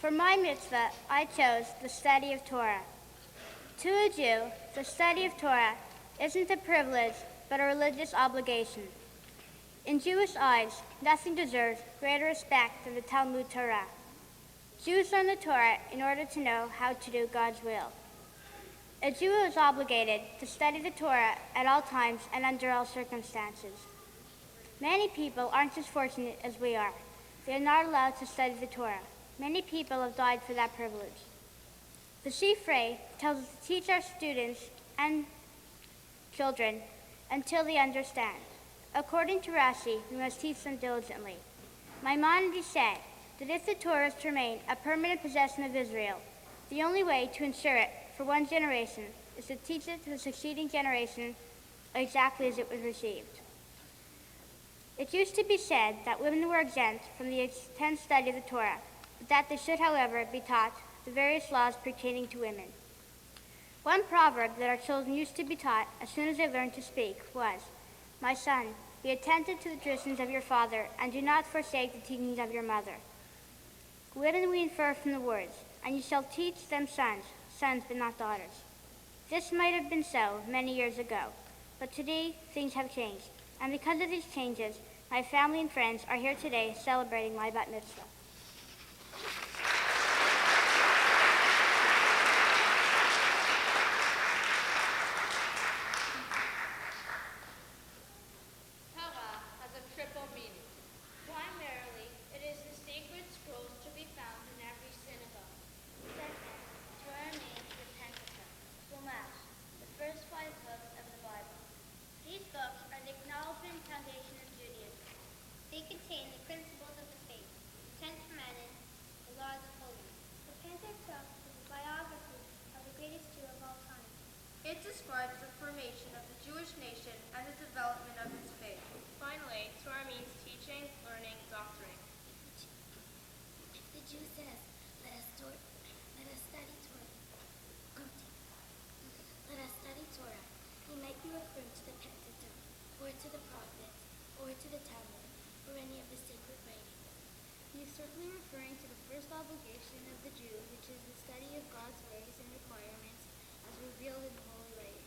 For my mitzvah, I chose the study of Torah. To a Jew, the study of Torah isn't a privilege, but a religious obligation. In Jewish eyes, nothing deserves greater respect than the Talmud Torah. Jews learn the Torah in order to know how to do God's will. A Jew is obligated to study the Torah at all times and under all circumstances. Many people aren't as fortunate as we are. They are not allowed to study the Torah. Many people have died for that privilege. The Shifrei tells us to teach our students and children until they understand. According to Rashi, we must teach them diligently. Maimonides said that if the Torah is to remain a permanent possession of Israel, the only way to ensure it for one generation is to teach it to the succeeding generation exactly as it was received. It used to be said that women were exempt from the intense study of the Torah, but that they should, however, be taught the various laws pertaining to women. One proverb that our children used to be taught as soon as they learned to speak was, "My son, be attentive to the traditions of your father, and do not forsake the teachings of your mother." What do we infer from the words, "And you shall teach them sons but not daughters"? This might have been so many years ago, but today things have changed. And because of these changes, my family and friends are here today celebrating my Bat-Mitzvah. Torah has a triple meaning. Primarily, it is the sacred scrolls to be found in every synagogue. Second, Torah means the Pentateuch, Chumash, the first 5 books of the Bible. These books are the acknowledgement and foundation of Judaism. They contain the principles of the faith, the 10 Commandments, the laws of holiness. The Pentateuch is a biography of the greatest Jew of all time. It describes the formation of the Jewish nation and the development of its faith. Finally, Torah means teaching, learning, doctrine. The Jew says, let us study Torah. Let us study Torah. He might be referring to the Pentateuch, or to the prophets, or to the Talmud, or any of the sacred writings. He is certainly referring to the first obligation of the Jew, which is the study of God's ways and requirements as revealed in the holy writings.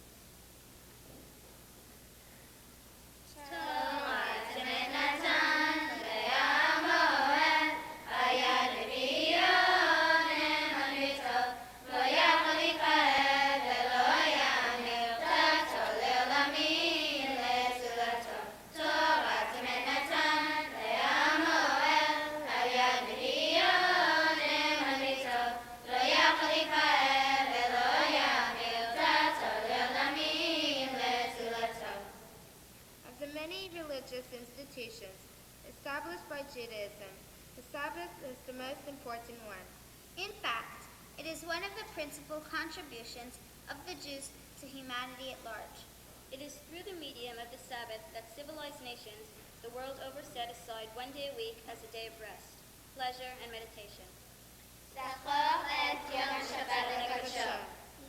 Institutions established by Judaism, the Sabbath is the most important one. In fact, it is one of the principal contributions of the Jews to humanity at large. It is through the medium of the Sabbath that civilized nations the world over set aside one day a week as a day of rest, pleasure, and meditation.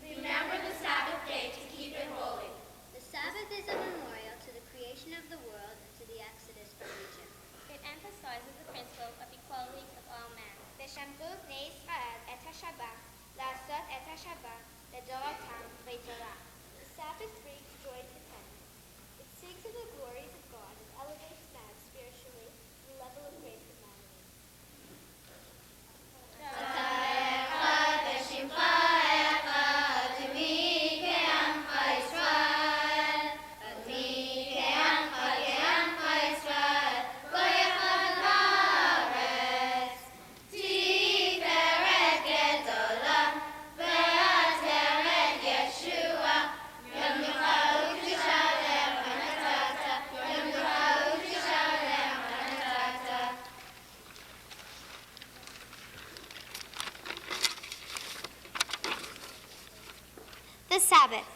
Remember the Sabbath day to keep it holy. The Sabbath is a memorial to the creation of the world and to the exodus from Egypt. It emphasizes the principle of equality of all men. ושמרו בני ישראל את השבת, לעשות את השבת לדורותם בתורה. The Sabbath brings joy to contentment. It sings of the glories of God and elevates man spiritually to the level of great humanity. The Sabbath.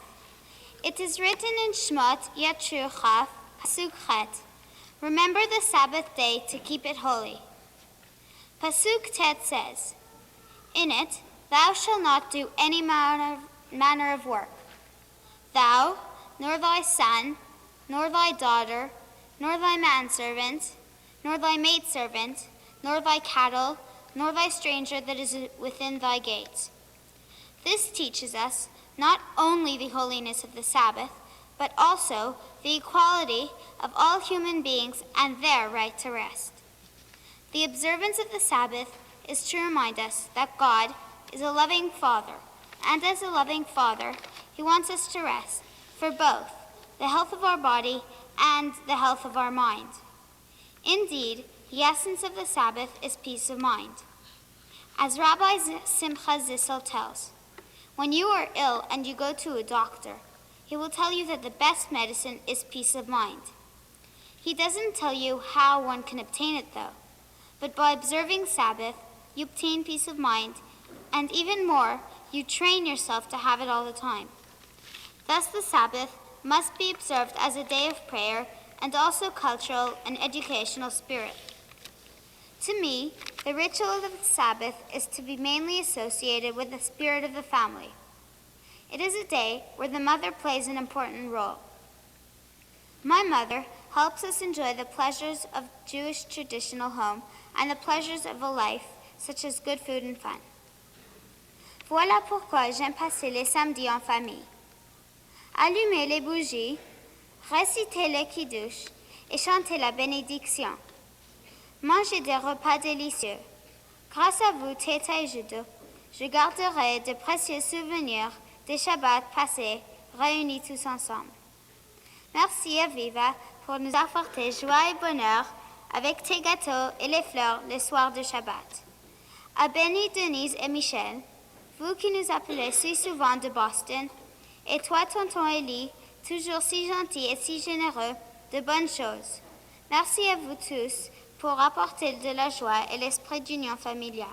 It is written in Shmot Yatru Chaf, Pasuk Chet, remember the Sabbath day to keep it holy. Pasuk Tet says, in it, thou shalt not do any manner of work. Thou, nor thy son, nor thy daughter, nor thy manservant, nor thy maidservant, nor thy cattle, nor thy stranger that is within thy gates. This teaches us not only the holiness of the Sabbath, but also the equality of all human beings and their right to rest. The observance of the Sabbath is to remind us that God is a loving Father, and as a loving Father, He wants us to rest for both the health of our body and the health of our mind. Indeed, the essence of the Sabbath is peace of mind. As Rabbi Simcha Zissel tells, when you are ill and you go to a doctor, he will tell you that the best medicine is peace of mind. He doesn't tell you how one can obtain it, though, but by observing Sabbath, you obtain peace of mind, and even more, you train yourself to have it all the time. Thus, the Sabbath must be observed as a day of prayer and also cultural and educational spirit. To me, the ritual of the Sabbath is to be mainly associated with the spirit of the family. It is a day where the mother plays an important role. My mother helps us enjoy the pleasures of Jewish traditional home and the pleasures of a life such as good food and fun. Voilà pourquoi j'aime passer les samedis en famille. Allumer les bougies, réciter le kiddush et chanter la bénédiction. Manger des repas délicieux. Grâce à vous, Teta et Judo, je garderai de précieux souvenirs des Shabbats passés réunis tous ensemble. Merci à Viva pour nous apporter joie et bonheur avec tes gâteaux et les fleurs le soir de Shabbat. À Benny, Denise et Michel, vous qui nous appelez si souvent de Boston, et toi, tonton Élie, toujours si gentil et si généreux, de bonnes choses. Merci à vous tous pour apporter de la joie et l'esprit d'union familiale.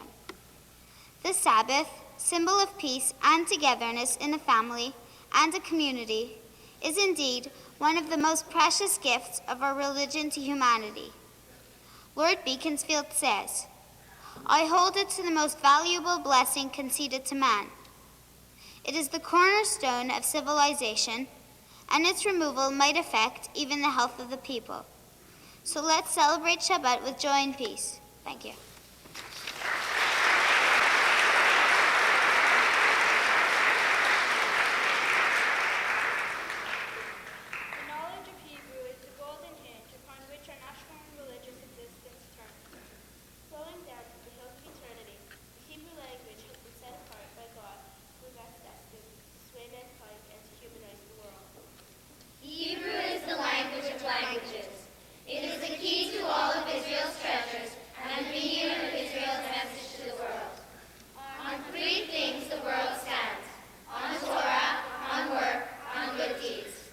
The Sabbath, symbol of peace and togetherness in a family and a community, is indeed one of the most precious gifts of our religion to humanity. Lord Beaconsfield says, I hold it to the most valuable blessing conceded to man. It is the cornerstone of civilization, and its removal might affect even the health of the people. So let's celebrate Shabbat with joy and peace. Thank you. The knowledge of Hebrew is the golden hinge upon which our national and religious existence turns. Flowing down from the hills of eternity, the Hebrew language has been set apart by God, who was destined to sway mankind and to humanize the world. Hebrew is the language of languages. It is the key to all of Israel's treasures and the beginning of Israel's message to the world. On three things the world stands: on Torah, on work, on good deeds.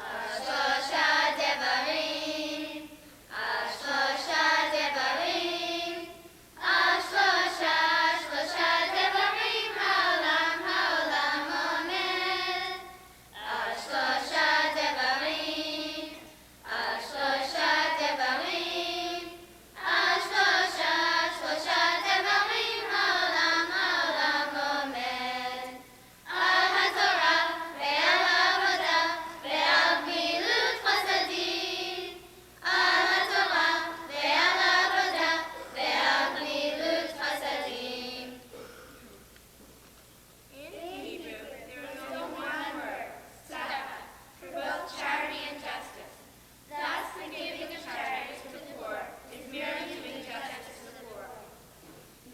Ashlosha devarim, ashlosha devarim, ashlosha, ashlosha devarim, haolam, haolam omed. Ashlosha devarim, ashlosha devarim, ashlosha, ashlosha devarim, haolam, haolam omed. Al haTorah ve'al ha'avodah ve'al gmilut chasadim. Al haTorah ve'al ha'avodah ve'al gmilut chasadim. In Hebrew, there is only one word, tzedakah, for both charity and justice. Thus, the giving of charity to the poor is merely doing justice to the poor.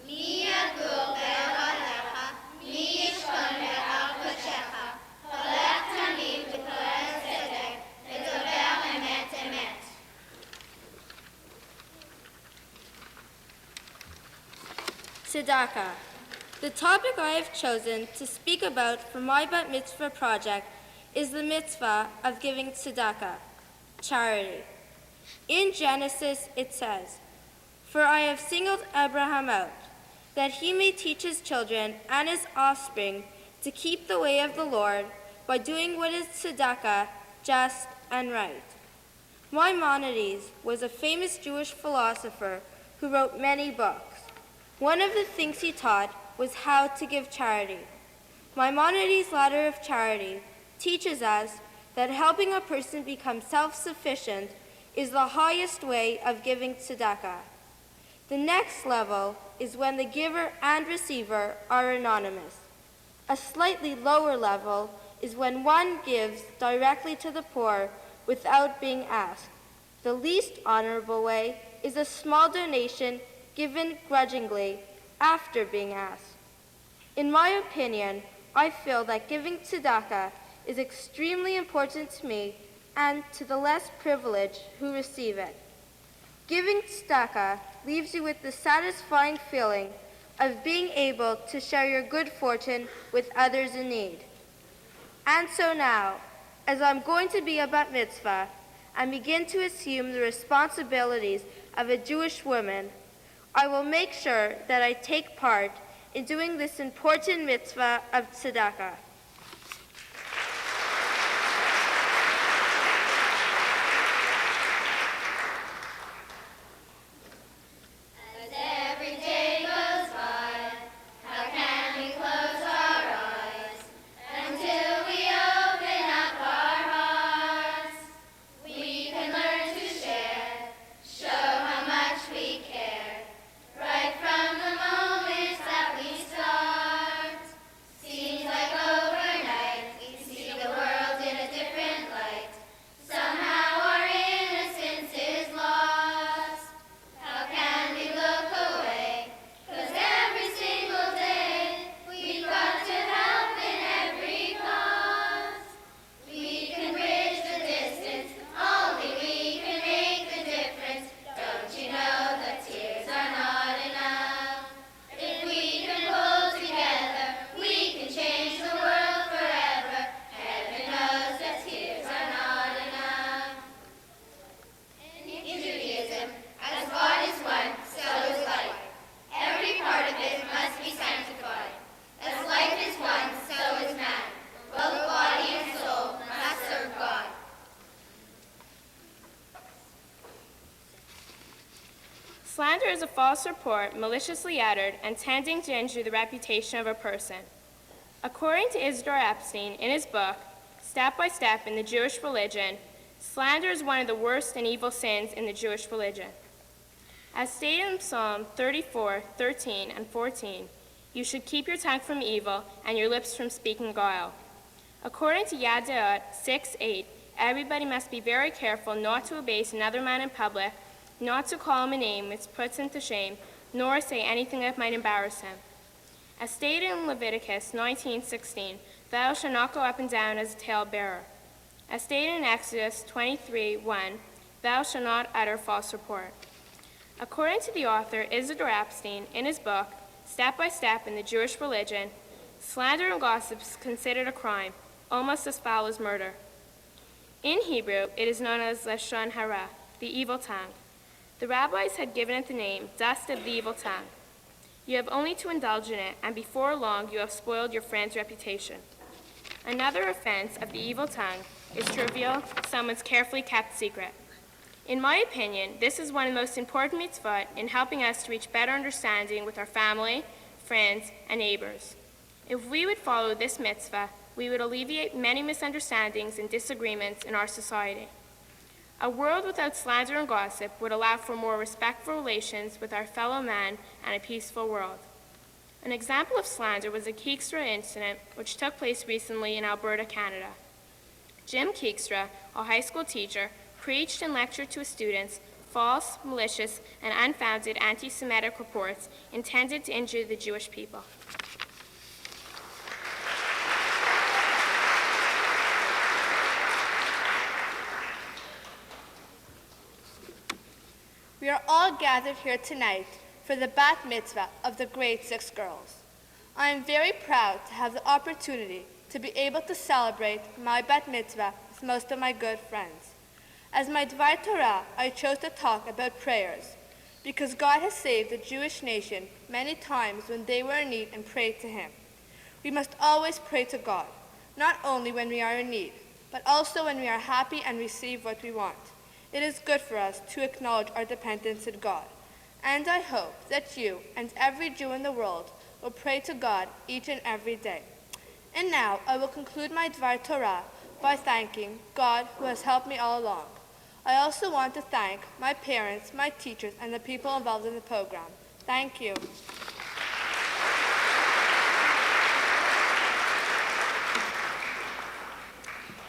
Mi yagur be'ohadecha, mi yishkon be'al kodshecha, holech tamid v'poel tzedek, v'dober emet emet. Tzedakah. The topic I have chosen to speak about for my Bat-Mitzvah project is the mitzvah of giving tzedakah, charity. In Genesis it says, For I have singled Abraham out, that he may teach his children and his offspring to keep the way of the Lord by doing what is tzedakah, just and right. Maimonides was a famous Jewish philosopher who wrote many books. One of the things he taught was how to give charity. Maimonides' Ladder of Charity teaches us that helping a person become self-sufficient is the highest way of giving tzedakah. The next level is when the giver and receiver are anonymous. A slightly lower level is when one gives directly to the poor without being asked. The least honorable way is a small donation given grudgingly after being asked. In my opinion, I feel that giving tzedakah is extremely important to me and to the less privileged who receive it. Giving tzedakah leaves you with the satisfying feeling of being able to share your good fortune with others in need. And so now, as I'm going to be a Bat-Mitzvah and begin to assume the responsibilities of a Jewish woman, I will make sure that I take part in doing this important mitzvah of tzedakah. Every day goes by, how can we close our eyes until we open up our hearts? We can learn to share, show how much we care, right from the moment that we start. Seems like overnight, we see the world in a different light. Somehow our innocence is lost. How can we look away? 'Cause every single day we've got to help in every cause. We can bridge the distance, only we can make the difference. Don't you know that tears are not enough? If we can pull together, we can change the world forever. Heaven knows that tears are not enough. In Judaism, as God is one, so is life. Every part of it must be sanctified. As life is one, so is man. Both body and soul must serve God. Slander is a false report maliciously uttered and tending to injure the reputation of a person. According to Isidore Epstein in his book, Step by Step in the Jewish Religion, slander is one of the worst and evil sins in the Jewish religion. As stated in Psalm 34:13 and 14, you should keep your tongue from evil and your lips from speaking guile. According to Yadayot 6:8, everybody must be very careful not to abase another man in public, not to call him a name which puts him to shame, nor say anything that might embarrass him. As stated in Leviticus 19:16, thou shalt not go up and down as a talebearer. As stated in Exodus 23:1, thou shalt not utter false report. According to the author Isidore Epstein in his book, Step by Step in the Jewish Religion, slander and gossip is considered a crime, almost as foul as murder. In Hebrew, it is known as Lashon Hara, the evil tongue. The rabbis had given it the name, dust of the evil tongue. You have only to indulge in it, and before long you have spoiled your friend's reputation. Another offense of the evil tongue is to reveal someone's carefully kept secret. In my opinion, this is one of the most important mitzvot in helping us to reach better understanding with our family, friends, and neighbors. If we would follow this mitzvah, we would alleviate many misunderstandings and disagreements in our society. A world without slander and gossip would allow for more respectful relations with our fellow man and a peaceful world. An example of slander was the Keekstra incident, which took place recently in Alberta, Canada. Jim Keekstra, a high school teacher, preached and lectured to his students false, malicious, and unfounded anti-Semitic reports intended to injure the Jewish people. We are all gathered here tonight for the Bat-Mitzvah of the grade 6 girls. I am very proud to have the opportunity to be able to celebrate my Bat-Mitzvah with most of my good friends. As my Dvar Torah, I chose to talk about prayers because God has saved the Jewish nation many times when they were in need and prayed to Him. We must always pray to God, not only when we are in need, but also when we are happy and receive what we want. It is good for us to acknowledge our dependence on God, and I hope that you and every Jew in the world will pray to God each and every day. And now I will conclude my Dvar Torah by thanking God who has helped me all along. I also want to thank my parents, my teachers, and the people involved in the program. Thank you.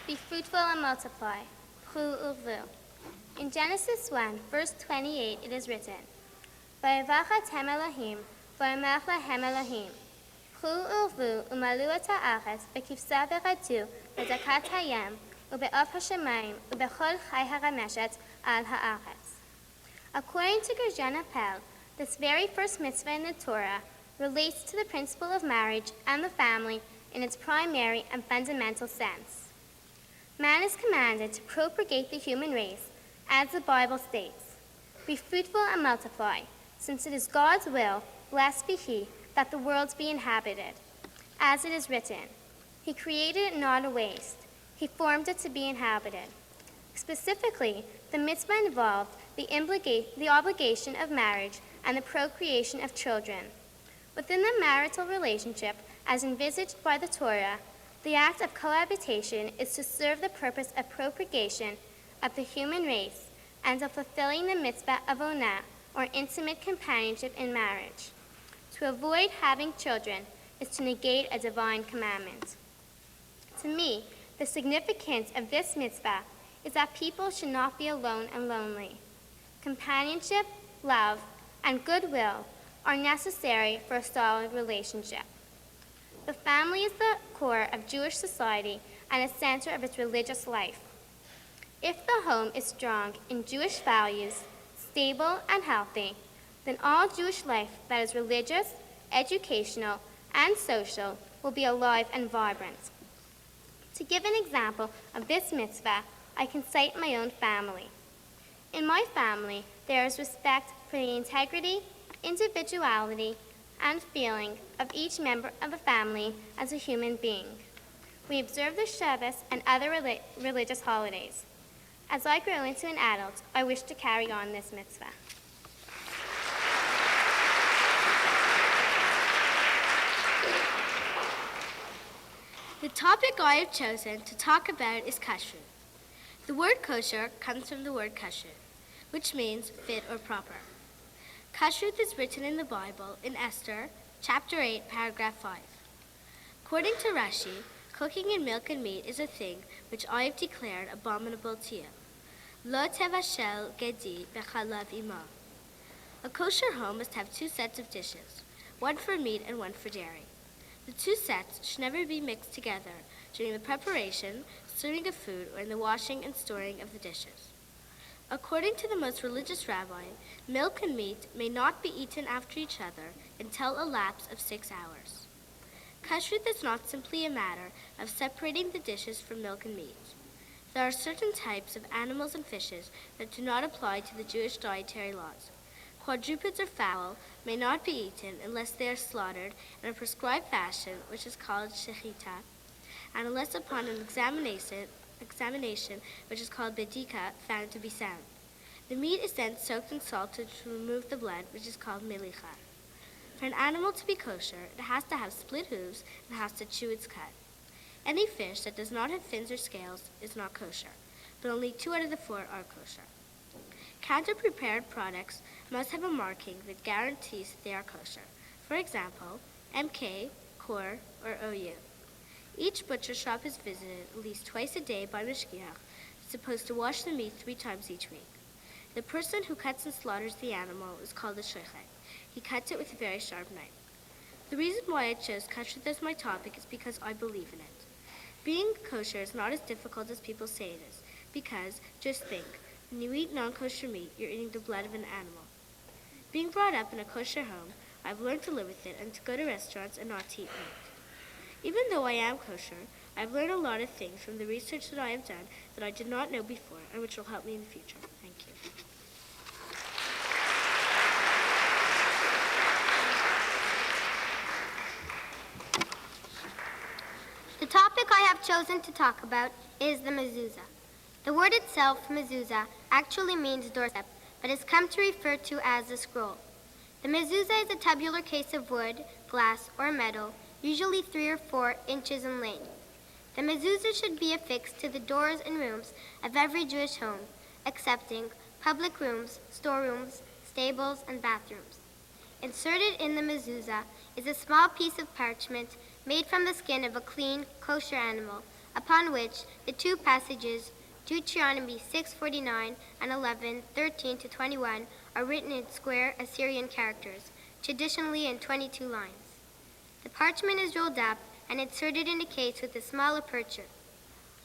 Be fruitful and multiply. Hu urvu. In Genesis 1, verse 28, it is written, Vayivachat Elohim, vayomach lahem Elohim. Hu urvu umalu et haaretz, v'kivsa v'ratu, v'dakat hayam, ube'ov hashemayim, ube'chol chai harameshet al haaretz. According to Gershon Appel, this very first mitzvah in the Torah relates to the principle of marriage and the family in its primary and fundamental sense. Man is commanded to propagate the human race, as the Bible states, be fruitful and multiply, since it is God's will, blessed be He, that the worlds be inhabited. As it is written, He created it not a waste, He formed it to be inhabited. Specifically, the mitzvah involved the obligation of marriage and the procreation of children. Within the marital relationship, as envisaged by the Torah, the act of cohabitation is to serve the purpose of propagation of the human race and of fulfilling the mitzvah of onah, or intimate companionship in marriage. To avoid having children is to negate a divine commandment. To me, the significance of this mitzvah is that people should not be alone and lonely. Companionship, love, and goodwill are necessary for a solid relationship. The family is the core of Jewish society and a center of its religious life. If the home is strong in Jewish values, stable and healthy, then all Jewish life that is religious, educational, and social will be alive and vibrant. To give an example of this mitzvah, I can cite my own family. In my family, there is respect for the integrity, individuality, and feeling of each member of the family as a human being. We observe the Shabbos and other religious holidays. As I grow into an adult, I wish to carry on this mitzvah. The topic I have chosen to talk about is kashrut. The word kosher comes from the word kashrut, which means fit or proper. Kashrut is written in the Bible in Esther, chapter 8, paragraph 5. According to Rashi, cooking in milk and meat is a thing which I have declared abominable to you. Lo tevashel gedi bechalav ima. A kosher home must have two sets of dishes, one for meat and one for dairy. The two sets should never be mixed together during the preparation, serving of food, or in the washing and storing of the dishes. According to the most religious rabbi, milk and meat may not be eaten after each other until a lapse of 6 hours. Kashrut is not simply a matter of separating the dishes from milk and meat. There are certain types of animals and fishes that do not apply to the Jewish dietary laws. Quadrupeds or fowl may not be eaten unless they are slaughtered in a prescribed fashion, which is called shechita, and unless upon an examination, which is called bedika, found to be sound. The meat is then soaked in salt to remove the blood, which is called melicha. For an animal to be kosher, it has to have split hooves and has to chew its cud. Any fish that does not have fins or scales is not kosher, but only 2 out of the 4 are kosher. Counter-prepared products must have a marking that guarantees that they are kosher. For example, MK, Kor, or OU. Each butcher shop is visited at least twice a day by mishgiach, supposed to wash the meat 3 times each week. The person who cuts and slaughters the animal is called a shochet. He cuts it with a very sharp knife. The reason why I chose kashrut as my topic is because I believe in it. Being kosher is not as difficult as people say it is, because, just think, when you eat non-kosher meat, you're eating the blood of an animal. Being brought up in a kosher home, I've learned to live with it and to go to restaurants and not to eat meat. Even though I am kosher, I've learned a lot of things from the research that I have done that I did not know before and which will help me in the future. Thank you. The topic I have chosen to talk about is the mezuzah. The word itself, mezuzah, actually means doorstep, but has come to refer to as a scroll. The mezuzah is a tabular case of wood, glass, or metal, usually 3 or 4 inches in length. The mezuzah should be affixed to the doors and rooms of every Jewish home, excepting public rooms, storerooms, stables, and bathrooms. Inserted in the mezuzah is a small piece of parchment made from the skin of a clean, kosher animal, upon which the two passages, Deuteronomy 6:49 and 11:13-21, are written in square Assyrian characters, traditionally in 22 lines. The parchment is rolled up and inserted in a case with a small aperture.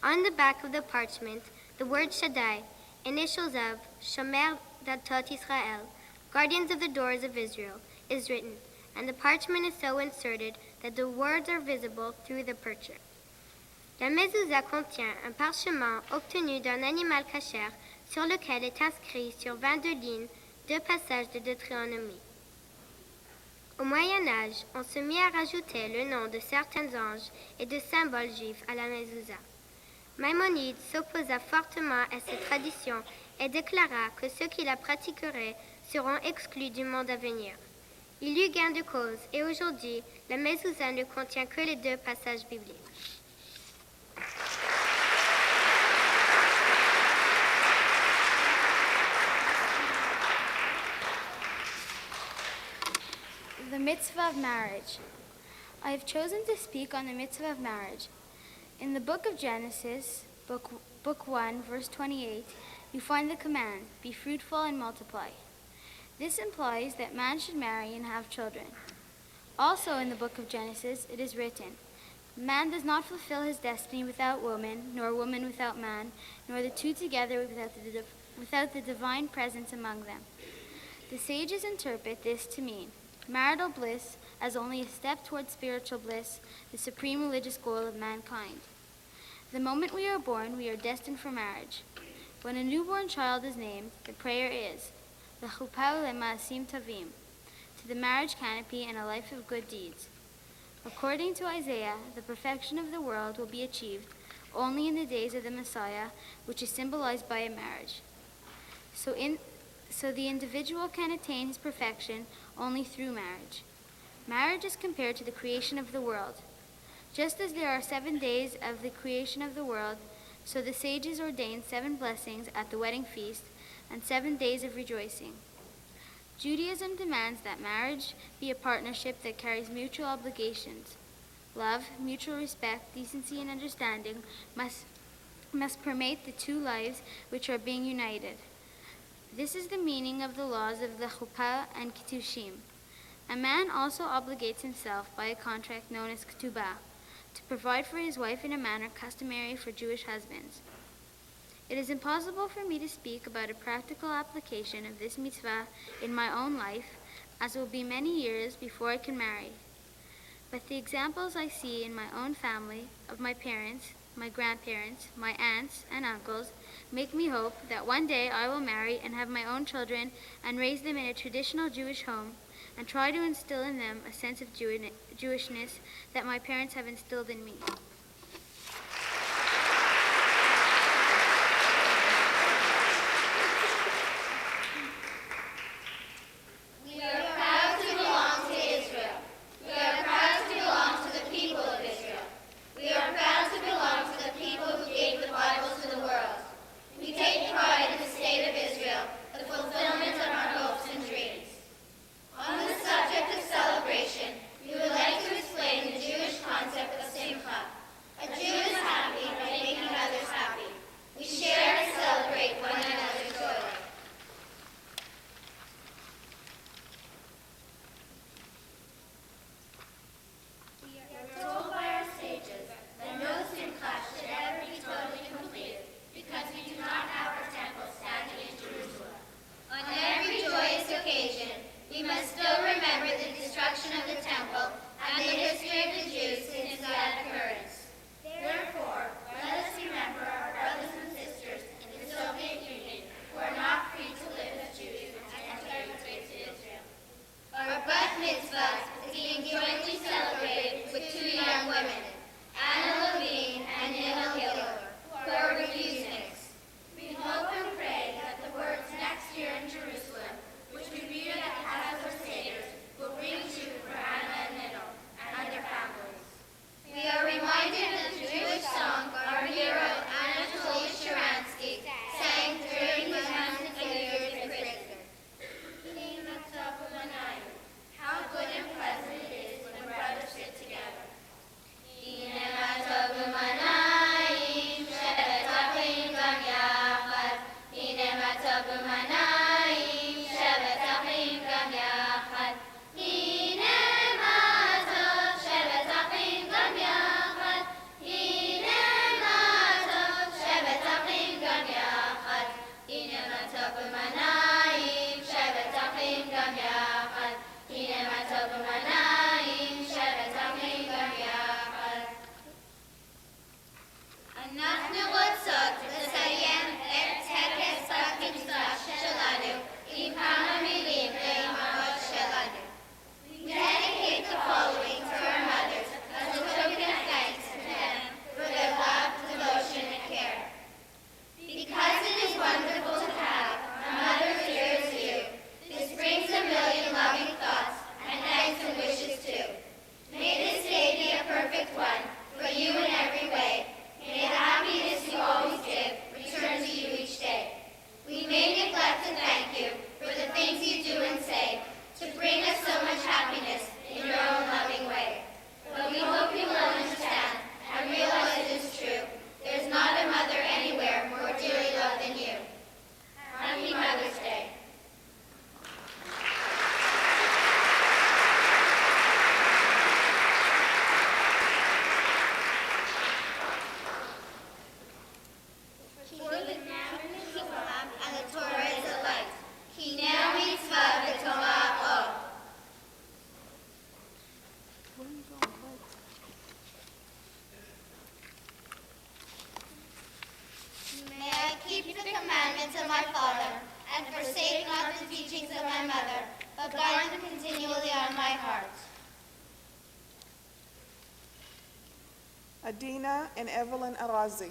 On the back of the parchment, the word Shaddai, initials of Shomer Datot Israel, guardians of the doors of Israel, is written, and the parchment is so inserted that the words are visible through the aperture. La mezuzah contient un parchemin obtenu d'un animal cachère sur lequel est inscrit sur 22 lignes 2 passages de Deutéronomie. Au Moyen Âge, on se mit à rajouter le nom de certains anges et de symboles juifs à la mezuzah. Maïmonide s'opposa fortement à cette tradition et déclara que ceux qui la pratiqueraient seront exclus du monde à venir. Il eut gain de cause et aujourd'hui, la mezuzah ne contient que les 2 passages bibliques. The mitzvah of marriage. I have chosen to speak on the mitzvah of marriage. In the book of Genesis, book 1, verse 28, you find the command, be fruitful and multiply. This implies that man should marry and have children. Also in the book of Genesis, it is written, man does not fulfill his destiny without woman, nor woman without man, nor the two together without the divine presence among them. The sages interpret this to mean marital bliss as only a step towards spiritual bliss, the supreme religious goal of mankind. The moment we are born, we are destined for marriage. When a newborn child is named, the prayer is, L'chupah u'lema'asim tavim, to the marriage canopy and a life of good deeds. According to Isaiah, the perfection of the world will be achieved only in the days of the Messiah, which is symbolized by a marriage. So the individual can attain his perfection only through marriage. Marriage is compared to the creation of the world. Just as there are 7 days of the creation of the world, so the sages ordained 7 blessings at the wedding feast and 7 days of rejoicing. Judaism demands that marriage be a partnership that carries mutual obligations. Love, mutual respect, decency, and understanding must permeate the 2 lives which are being united. This is the meaning of the laws of the Chupah and Kettushim. A man also obligates himself by a contract known as Ketubah to provide for his wife in a manner customary for Jewish husbands. It is impossible for me to speak about a practical application of this mitzvah in my own life, as it will be many years before I can marry. But the examples I see in my own family, of my parents, my grandparents, my aunts and uncles, make me hope that one day I will marry and have my own children and raise them in a traditional Jewish home and try to instill in them a sense of Jewishness that my parents have instilled in me. We are proud to belong to Israel. We are proud to belong to the people of Israel. We are proud to belong to the people who gave the Bible to the world. We take pride in the state of Israel, the fulfillment of our hopes and dreams. On the subject of celebration, we would like to explain the Jewish concept of simcha, teachings of my mother, but guide them continually on my heart. Adina and Evelyn Arazi.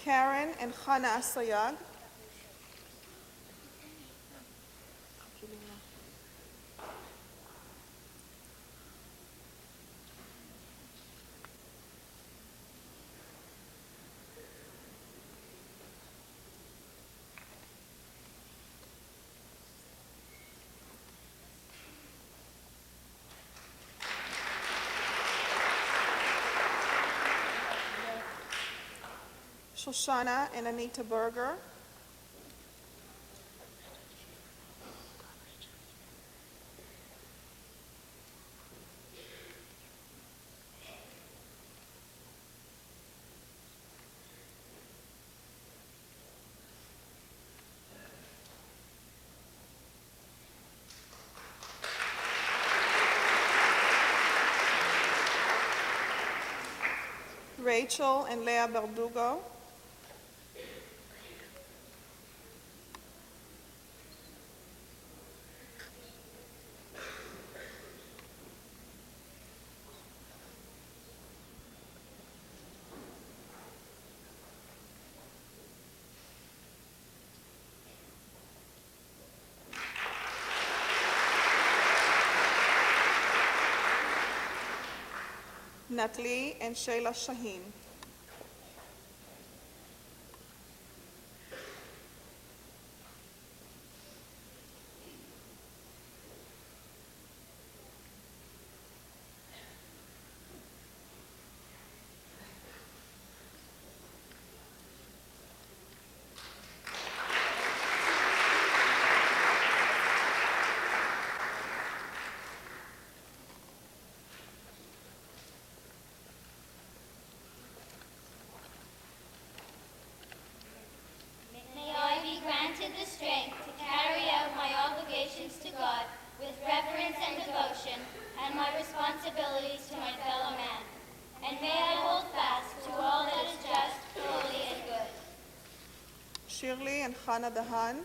Karen and Hana Asayag. Shoshana and Anita Berger. Rachel and Leah Berdugo. Natalie and Shayla Shaheen. May I be granted the strength to carry out my obligations to God with reverence and devotion, and my responsibilities to my fellow man. And may I hold fast to all that is just, holy, and good. Shirley and Hannah Dahan.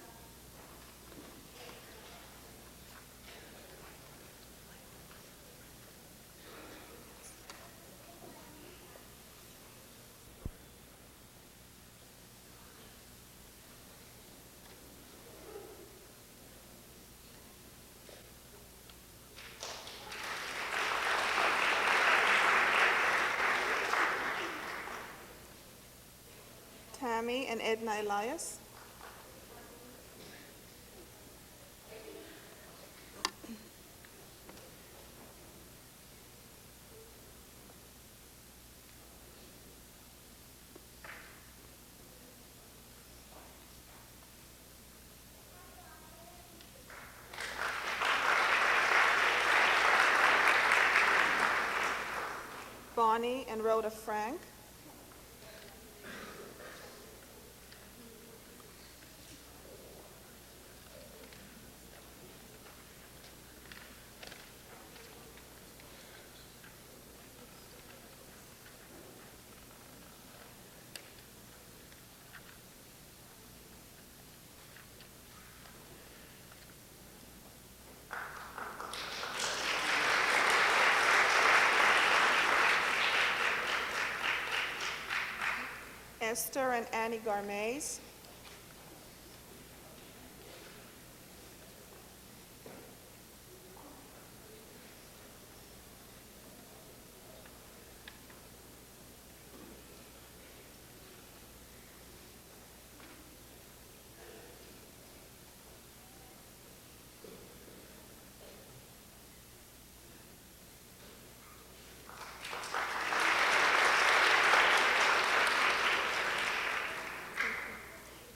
Tammy and Edna Elias. Bonnie and Rhoda Frank. Esther and Annie Garmez.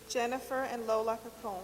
Jennifer and Lola Capone.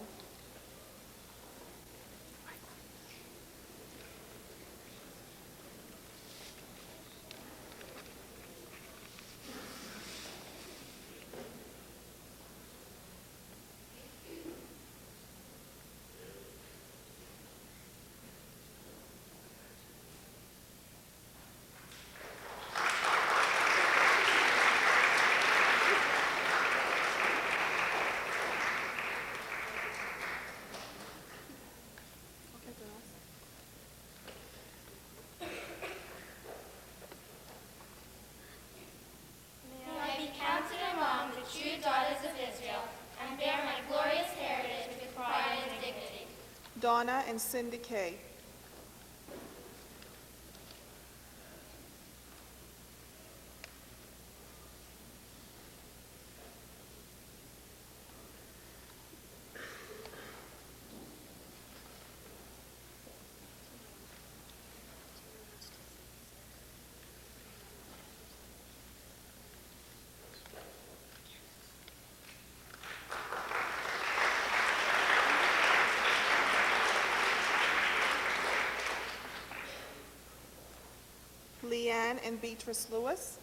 Donna and Cindy Kay. Leanne and Beatrice Lewis.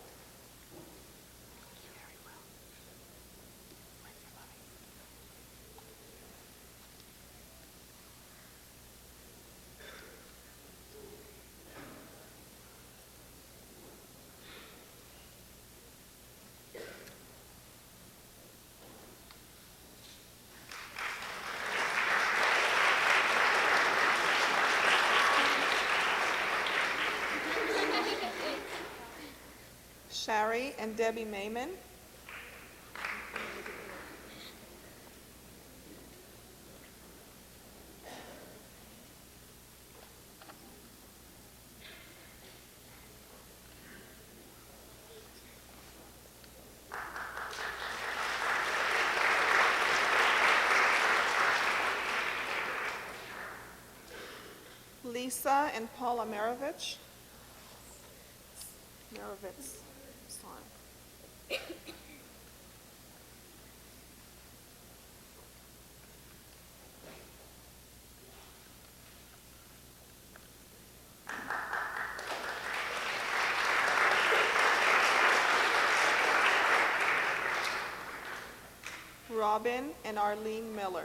Shari and Debbie Mayman. Lisa and Paula Marovich. Sorry. Robin and Arlene Miller.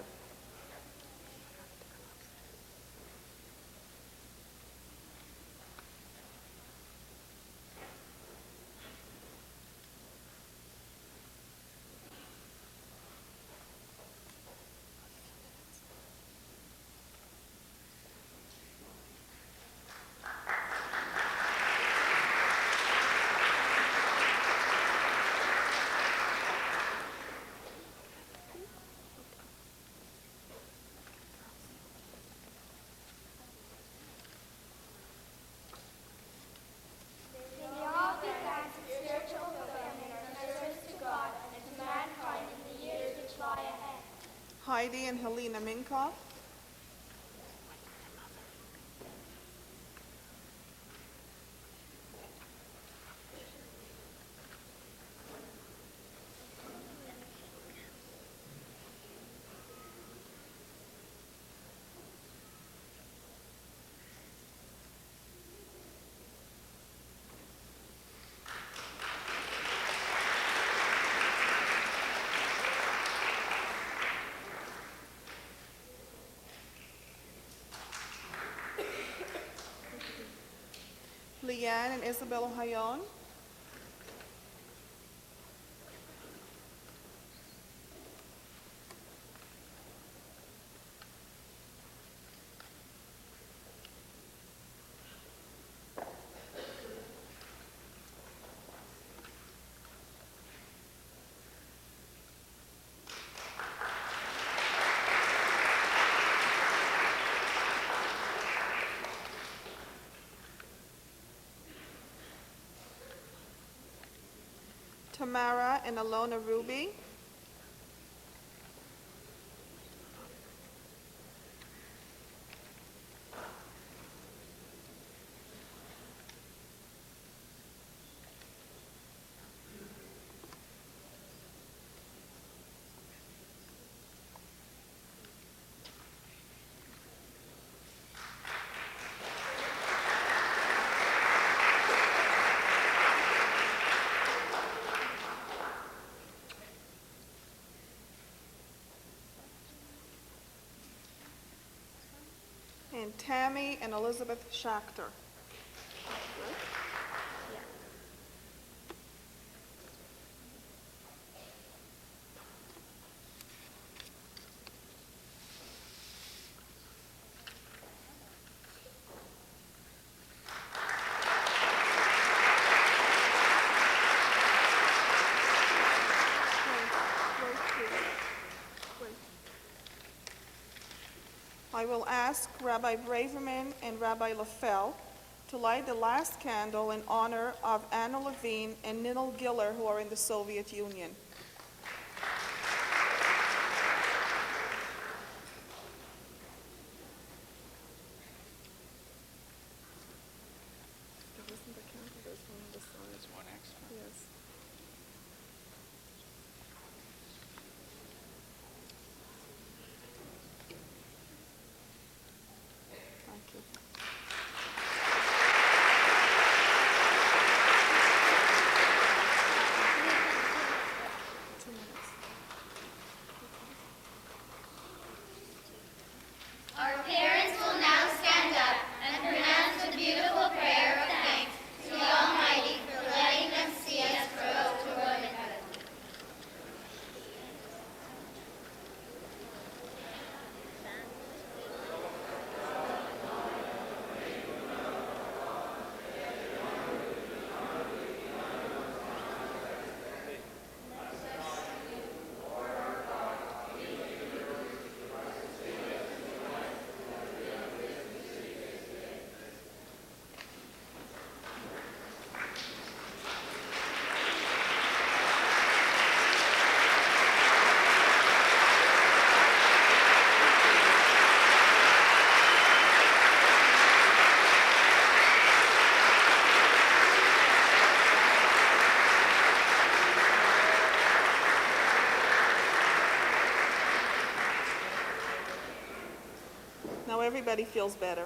Heidi and Helena Minkoff. Leanne and Isabel Hayon. Tamara and Alona Ruby. And Tammy and Elizabeth Schachter. I will ask Rabbi Braverman and Rabbi Lefel to light the last candle in honor of Anna Levine and Ninel Giller, who are in the Soviet Union. Our parents will now stand up and pronounce the beautiful prayer of thanks to the Almighty for letting them see us grow to womanhood. Now everybody feels better.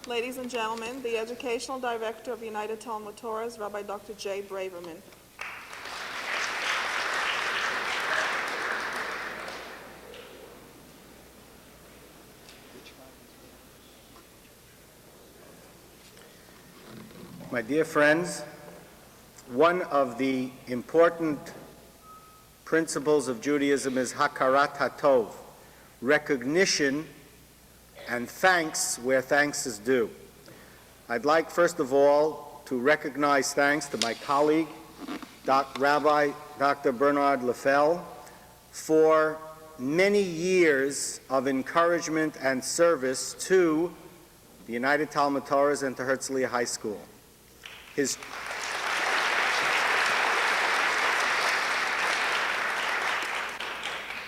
Ladies and gentlemen, the Educational Director of United Talmud Torah is Rabbi Dr. J. Braverman. My dear friends, one of the important principles of Judaism is hakarat hatov, recognition and thanks where thanks is due. I'd like, first of all, to recognize thanks to my colleague, Rabbi Dr. Bernard Lefel, for many years of encouragement and service to the United Talmud Torahs and to Herzliya High School.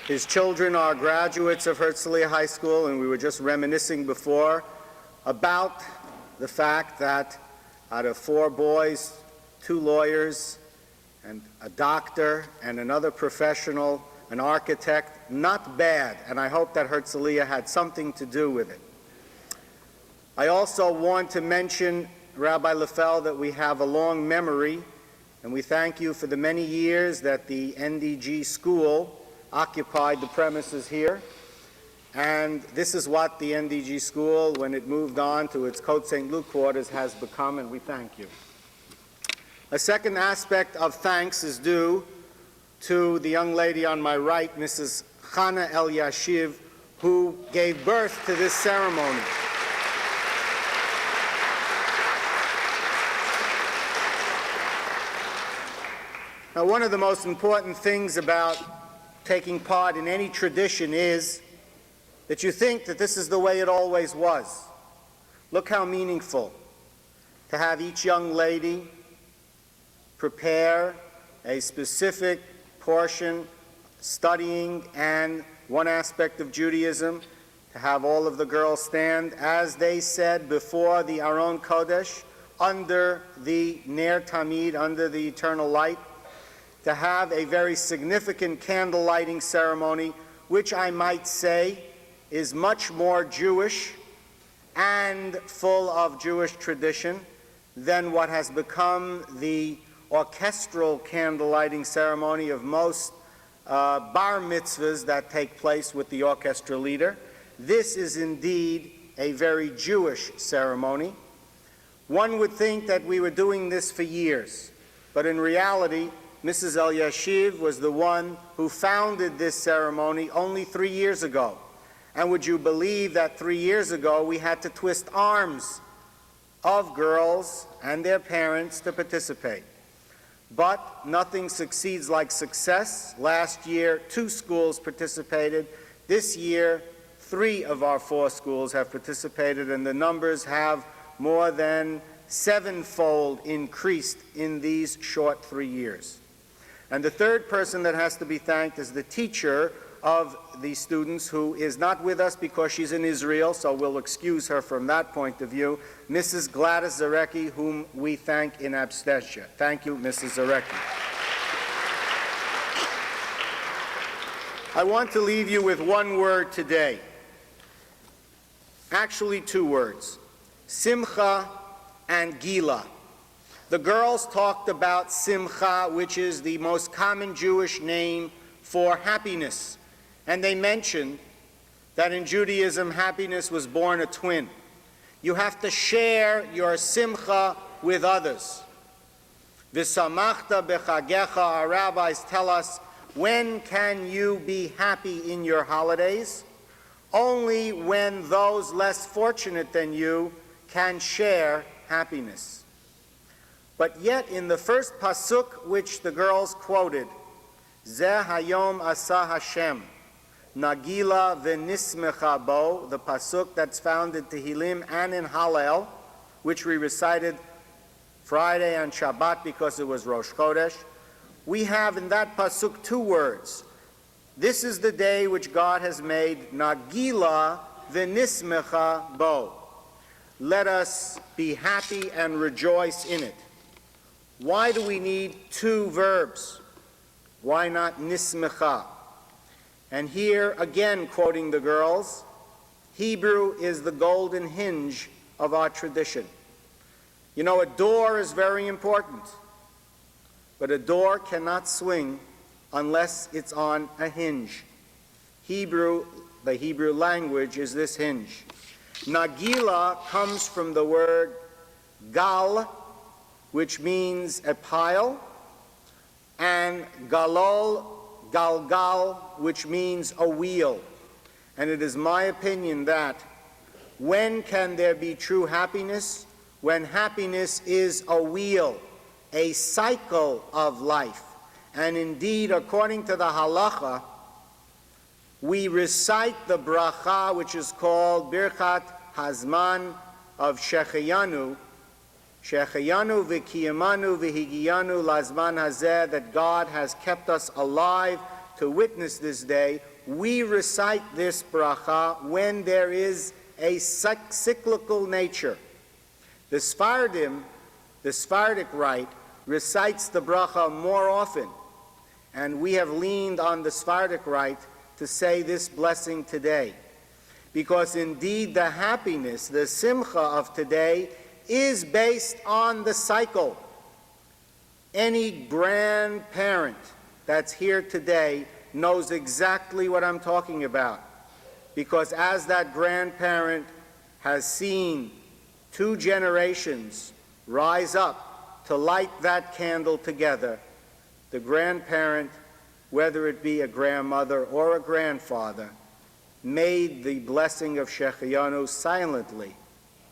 His children are graduates of Herzliya High School, and we were just reminiscing before about the fact that out of 4 boys, 2 lawyers, and a doctor, and another professional, an architect, not bad, and I hope that Herzliya had something to do with it. I also want to mention, Rabbi Lefel, that we have a long memory, and we thank you for the many years that the NDG school occupied the premises here. And this is what the NDG school, when it moved on to its Côte St. Luc quarters, has become, and we thank you. A second aspect of thanks is due to the young lady on my right, Mrs. Chana Eliashiv, who gave birth to this ceremony. Now, one of the most important things about taking part in any tradition is that you think that this is the way it always was. Look how meaningful to have each young lady prepare a specific portion studying and one aspect of Judaism, to have all of the girls stand, as they said, before the Aron Kodesh, under the Ner Tamid, under the eternal light, to have a very significant candle lighting ceremony, which I might say is much more Jewish and full of Jewish tradition than what has become the orchestral candle lighting ceremony of most bar mitzvahs that take place with the orchestra leader. This is indeed a very Jewish ceremony. One would think that we were doing this for years, but in reality, Mrs. Eliashiv was the one who founded this ceremony only 3 years ago. And would you believe that 3 years ago we had to twist arms of girls and their parents to participate? But nothing succeeds like success. Last year, 2 schools participated. This year, 3 of our 4 schools have participated, and the numbers have more than 7-fold increased in these short 3 years. And the third person that has to be thanked is the teacher of the students, who is not with us because she's in Israel, so we'll excuse her from that point of view, Mrs. Gladys Zarecki, whom we thank in absentia. Thank you, Mrs. Zarecki. I want to leave you with one word today. Actually, 2 words. Simcha and Gila. The girls talked about Simcha, which is the most common Jewish name for happiness. And they mentioned that in Judaism, happiness was born a twin. You have to share your Simcha with others. V'samachta b'chagecha, our rabbis tell us, when can you be happy in your holidays? Only when those less fortunate than you can share happiness. But yet in the first pasuk which the girls quoted, Zeh hayom asa Hashem, Nagila v'nismecha bo, the pasuk that's found in Tehillim and in Hallel, which we recited Friday and Shabbat because it was Rosh Chodesh, we have in that pasuk 2 words. This is the day which God has made, Nagila v'nismecha bo. Let us be happy and rejoice in it. Why do we need 2 verbs? Why not nismecha? And here, again quoting the girls, Hebrew is the golden hinge of our tradition. You know, a door is very important, but a door cannot swing unless it's on a hinge. Hebrew, the Hebrew language, is this hinge. Nagila comes from the word gal, which means a pile, and galol, galgal, which means a wheel. And it is my opinion that when can there be true happiness? When happiness is a wheel, a cycle of life. And indeed, according to the halacha, we recite the bracha, which is called Birchat Hazman of Shechayanu, Shechayanu v'kiyamanu v'higiyanu lazman hazeh, that God has kept us alive to witness this day. We recite this bracha when there is a cyclical nature. The Sephardim, the Sephardic rite, recites the bracha more often, and we have leaned on the Sephardic rite to say this blessing today, because indeed the happiness, the simcha of today is based on the cycle. Any grandparent that's here today knows exactly what I'm talking about, because as that grandparent has seen 2 generations rise up to light that candle together, the grandparent, whether it be a grandmother or a grandfather, made the blessing of Shechayanu silently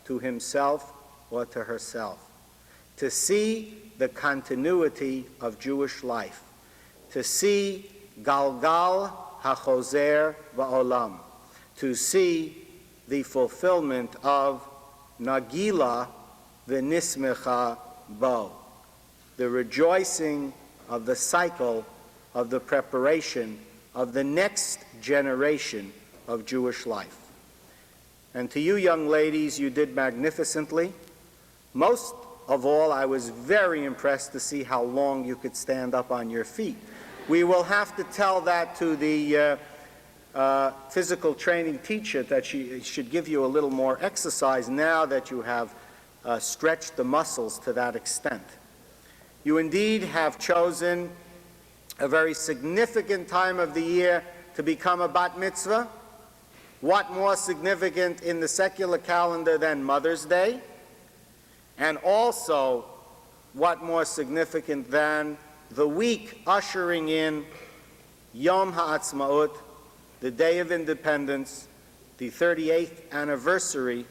to himself or to herself, to see the continuity of Jewish life, to see Galgal HaChozer Ba'olam, to see the fulfillment of Nagila v'nismecha bo, the rejoicing of the cycle of the preparation of the next generation of Jewish life. And to you young ladies, you did magnificently. Most of all, I was very impressed to see how long you could stand up on your feet. We will have to tell that to the physical training teacher, that she should give you a little more exercise now that you have stretched the muscles to that extent. You indeed have chosen a very significant time of the year to become a bat mitzvah. What more significant in the secular calendar than Mother's Day? And also, what more significant than the week ushering in Yom HaAtzmaut, the Day of Independence, the 38th anniversary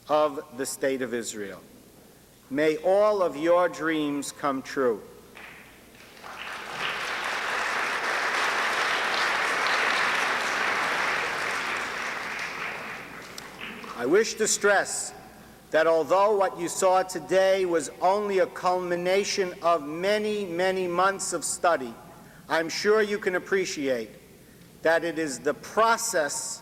of the State of Israel. May all of your dreams come true. I wish to stress that although what you saw today was only a culmination of many, many months of study, I'm sure you can appreciate that it is the process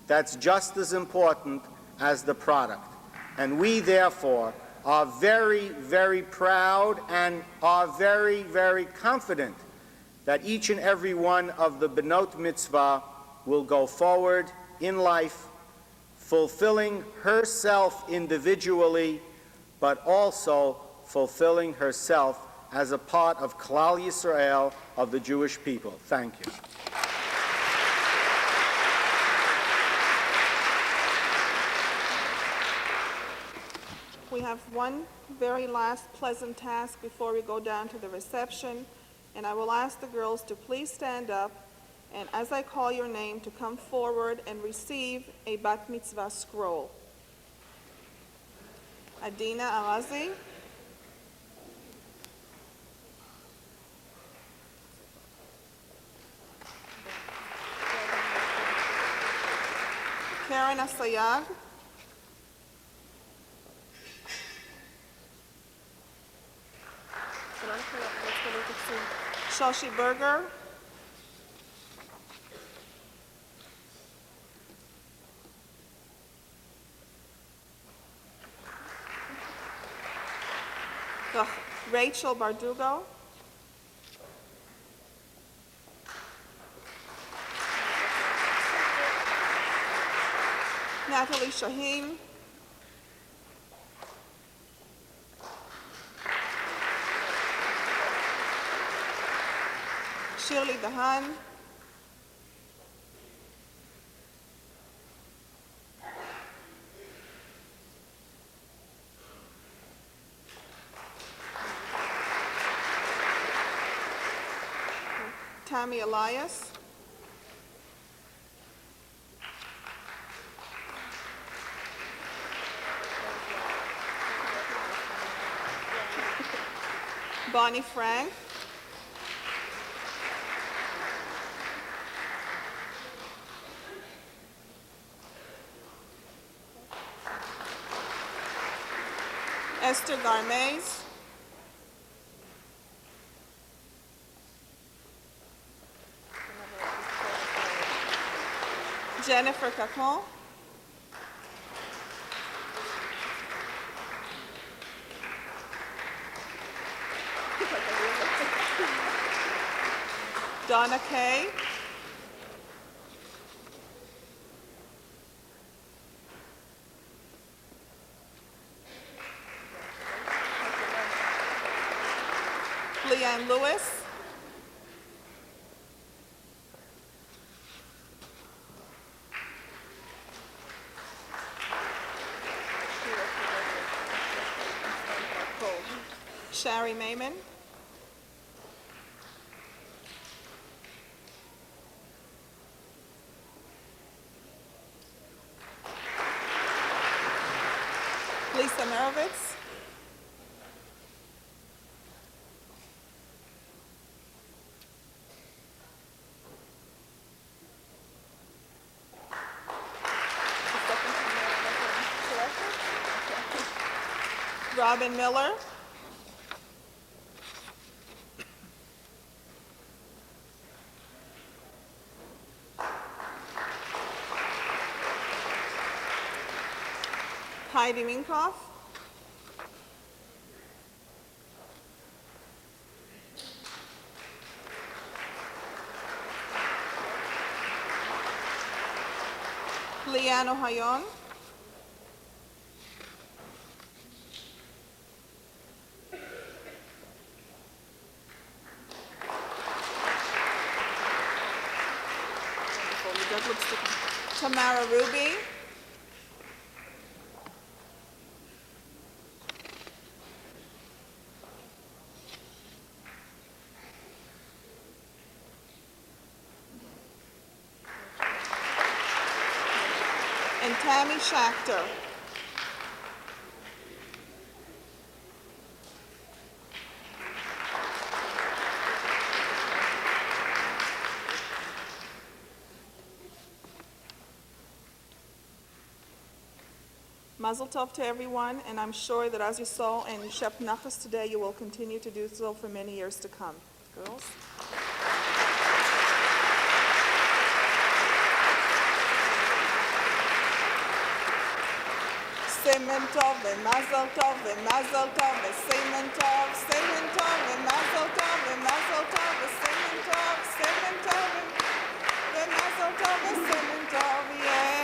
that's just as important as the product. And we, therefore, are very, very proud and are very, very confident that each and every one of the Benot Mitzvah will go forward in life, fulfilling herself individually, but also fulfilling herself as a part of Klal Yisrael, of the Jewish people. Thank you. We have one very last pleasant task before we go down to the reception, and I will ask the girls to please stand up, and as I call your name, to come forward and receive a Bat-Mitzvah scroll. Adina Arazi, Karen Asayag, Shoshi Berger, Rachel Bardugo, Natalie Shaheen, Shirley Dahan, Tammy Elias, Bonnie Frank, Esther Garmez, Jennifer Cacon, Donna Kay, Leanne Lewis, Shari Mayman, Lisa Merovitz, Robin Miller, Heidi Minkoff, Leanne Ohayon, Tamara Ruby, and Tammy Schachter. Mazel tov to everyone, and I'm sure that as you saw in Shep Nachas today, you will continue to do so for many years to come. Girls? Semen tov v'mazel tov v'mazel tov v'semen tov, semen tov v'mazel tov v'mazel tov v'semen tov, semen tov v'mazel tov v'semen tov, yeah.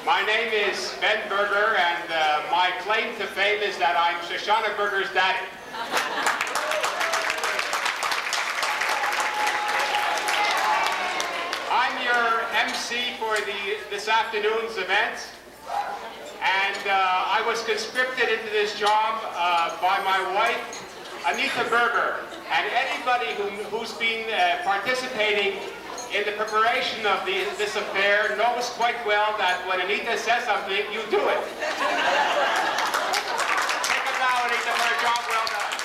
My name is Ben Berger, and my claim to fame is that I'm Shoshana Berger's daddy. I'm your MC for this afternoon's event, and I was conscripted into this job by my wife, Anita Berger, and anybody who's been participating in the preparation of this affair knows quite well that when Anita says something, you do it. Take a bow, Anita, for a job well done.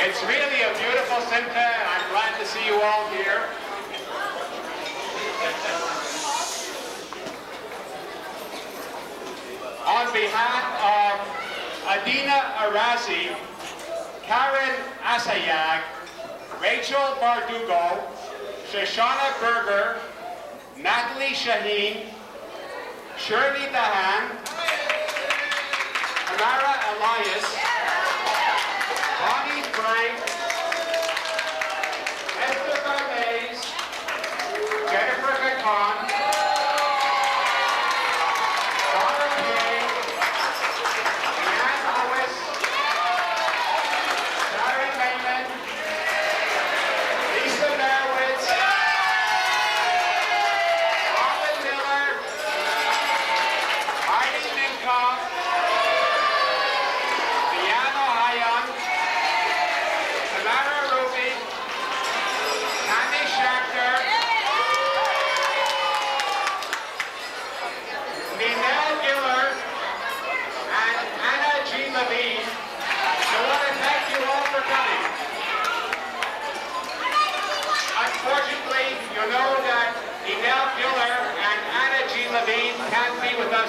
It's really a beautiful simcha, and I'm glad to see you all here. On behalf of Adina Arazi, Karen Asayag, Rachel Bardugo, Shoshana Berger, Natalie Shaheen, Shirley Dahan, Tamara Elias, Bonnie Frank, Esther Gomez, Jennifer McCon,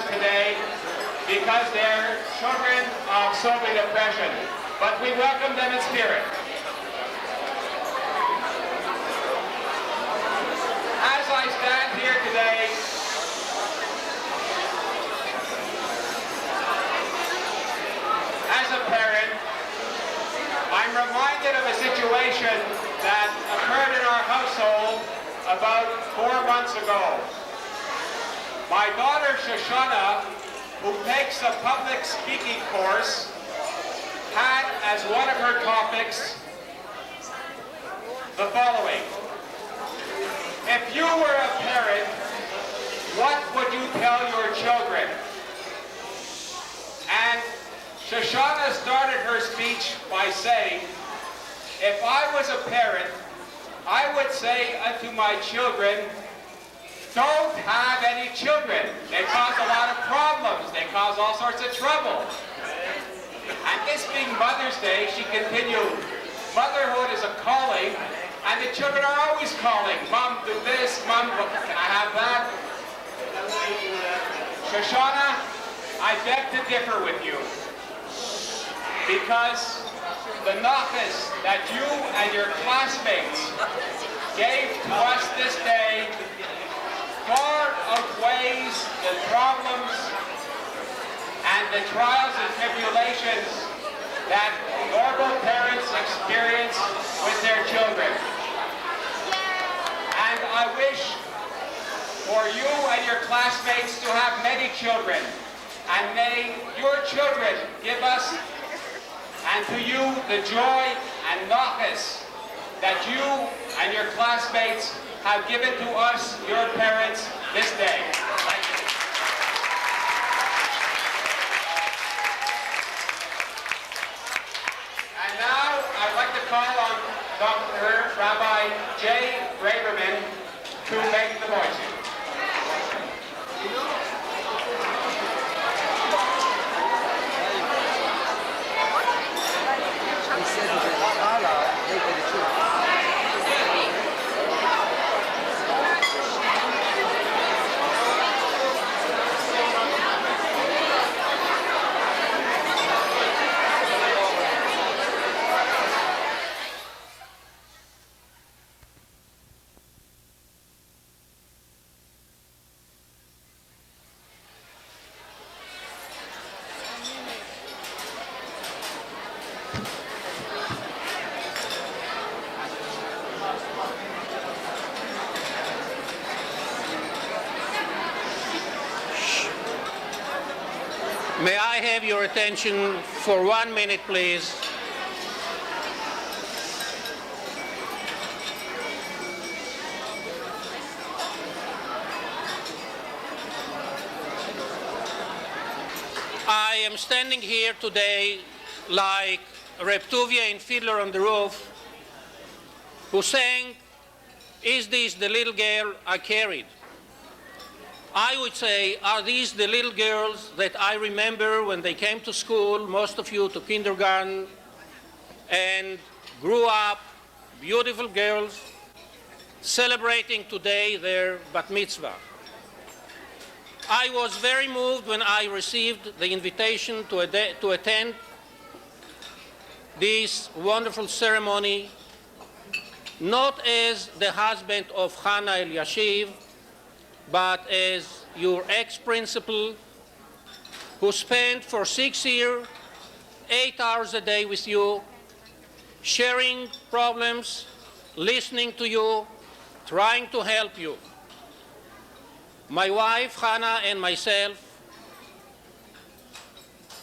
today because they're children of Soviet oppression, but we welcome them in spirit. As I stand here today, as a parent, I'm reminded of a situation that occurred in our household about 4 months ago. My daughter Shoshana, who takes a public speaking course, had as one of her topics the following. If you were a parent, what would you tell your children? And Shoshana started her speech by saying, if I was a parent, I would say unto my children, don't have any children. They cause a lot of problems. They cause all sorts of trouble. And this being Mother's Day, she continued, motherhood is a calling, and the children are always calling. Mom, do this. Mom, can I have that? Shoshana, I beg to differ with you. Because the nachas that you and your classmates gave to us this day far outweighs the problems and the trials and tribulations that normal parents experience with their children. And I wish for you and your classmates to have many children. And may your children give us and to you the joy and nachas that you and your classmates have given to us, your parents, this day. Thank you. And now I'd like to call on Dr. Rabbi Jay Braverman to make the motion. May I have your attention for 1 minute, please? I am standing here today like Reb Tuvia in Fiddler on the Roof, who sang, "Is this the little girl I carried?" I would say, are these the little girls that I remember when they came to school, most of you to kindergarten, and grew up, beautiful girls, celebrating today their Bat-Mitzvah. I was very moved when I received the invitation to attend this wonderful ceremony, not as the husband of Hannah Eliashiv, but as your ex-principal who spent for 6 years, 8 hours a day with you, sharing problems, listening to you, trying to help you. My wife, Hannah, and myself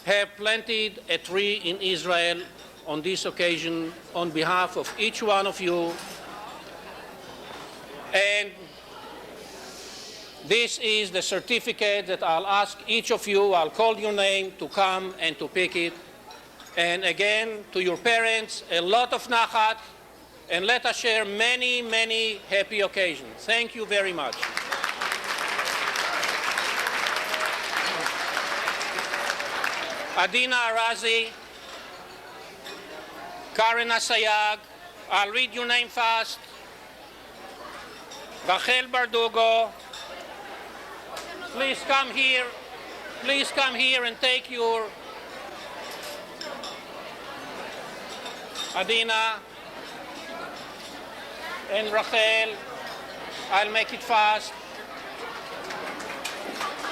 have planted a tree in Israel on this occasion on behalf of each one of you. And this is the certificate that I'll ask each of you, I'll call your name to come and to pick it. And again, to your parents, a lot of nachat, and let us share many, many happy occasions. Thank you very much. Adina Arazi, Karen Asayag, I'll read your name fast. Rachel Bardugo, please come here. Please come here and take your Adina and Rachel. I'll make it fast.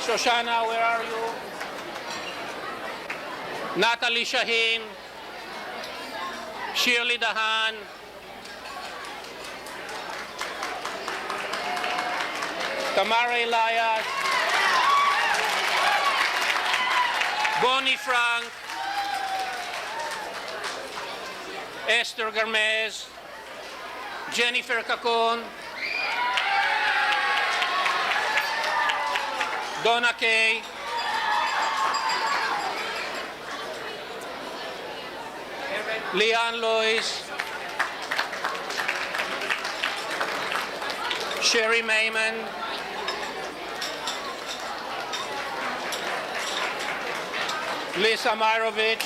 Shoshana, where are you? Natalie Shaheen, Shirley Dahan, Tamara Elias, Bonnie Frank, Esther Garmez, Jennifer Cacon, Donna Kay, Leanne Lois, Sherry Mayman, Lisa Myrovich,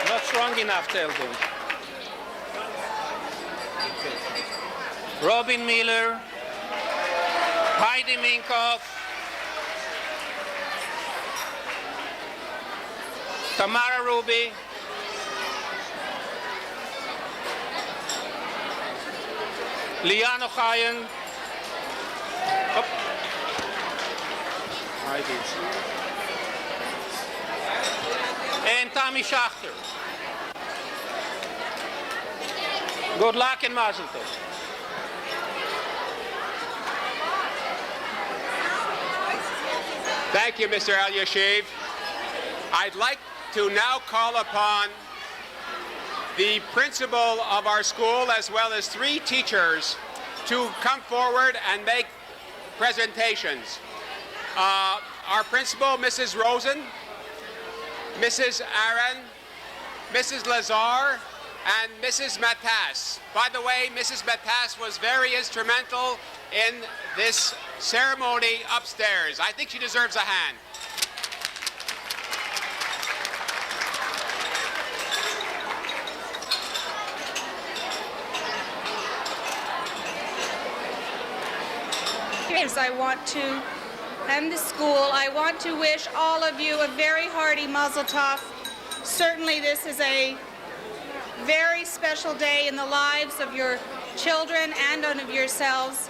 not strong enough, tell them. Robin Miller, Heidi Minkoff, Tamara Ruby, Lian Ochayan, Tommy Schachter. Good luck and mazel tov. Thank you, Mr. Elyashiv. I'd like to now call upon the principal of our school as well as 3 teachers to come forward and make presentations. Our principal, Mrs. Rosen, Mrs. Aaron, Mrs. Lazar, and Mrs. Matas. By the way, Mrs. Matas was very instrumental in this ceremony upstairs. I think she deserves a hand. I want to, and the school, I want to wish all of you a very hearty mazel tov. Certainly this is a very special day in the lives of your children and of yourselves.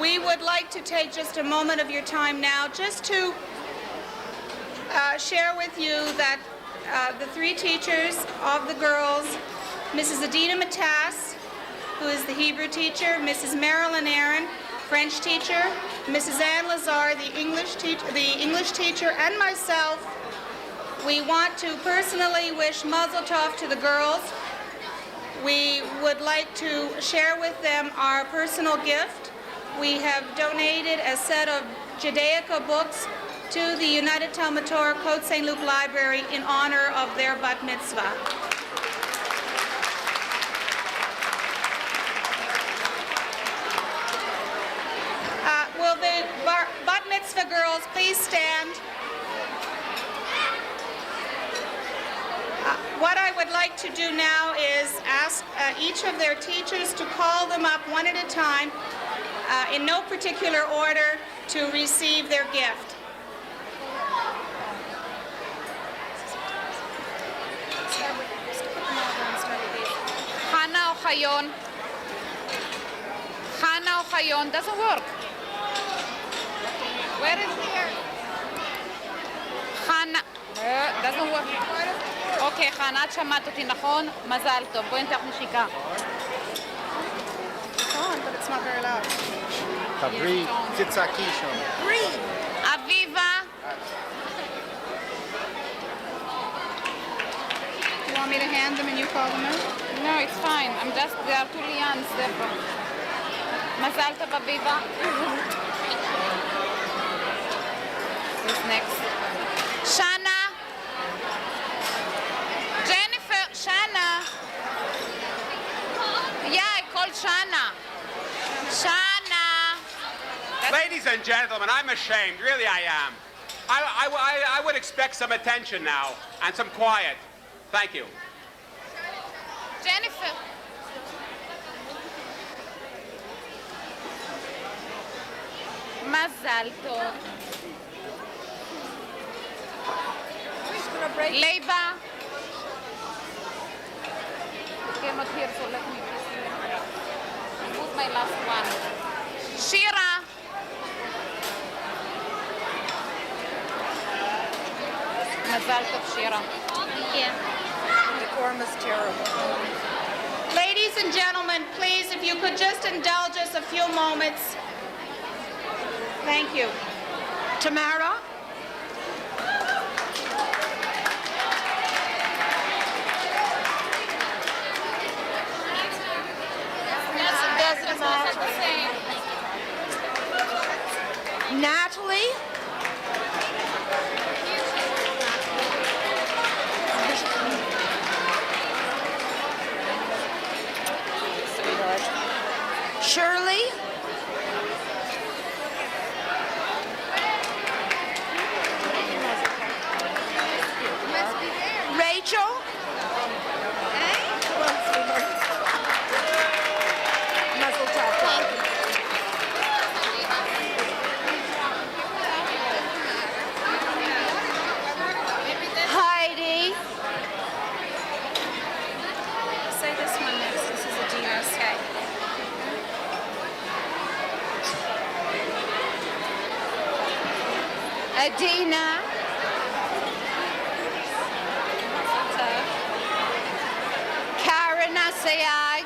We would like to take just a moment of your time now just to share with you that the 3 teachers of the girls, Mrs. Adina Matas, who is the Hebrew teacher, Mrs. Marilyn Aaron, French teacher, Mrs. Ann Lazar, the English teacher, and myself, we want to personally wish mazel tov to the girls. We would like to share with them our personal gift. We have donated a set of Judaica books to the United Talmud Torah Côte St. Luke Library in honor of their Bat-Mitzvah. Will the Bat-Mitzvah girls please stand? What I would like to do now is ask each of their teachers to call them up one at a time, in no particular order, to receive their gift. Hannah Ochayon. Hannah Ochayon doesn't work. Where is here? Hannah. doesn't work. אוקיי, חנה, את שמעת אותי נכון? מזל טוב. בואי נתח נשיקה. But it's not very loud. תברי, תצעקי שם. אביבה. You want me to hand them and you call them out? No, it's fine. They are 2 lians, therefore. מזל טוב, אביבה. Who's next? Shana. Jennifer. Shana. Yeah, I called Shana. Shana. Ladies and gentlemen, I'm ashamed. Really, I am. I would expect some attention now and some quiet. Thank you. Jennifer. מזל טוב. Leiba. Cannot hear, so let me put my last one. Shira. Mazal tov, Shira. Yeah. The quorum is terrible. Ladies and gentlemen, please, if you could just indulge us a few moments. Thank you. Tamara? Natalie? Shirley? Rachel? Heidi? Say this one next. This is Adina's. Okay. Adina? say aye.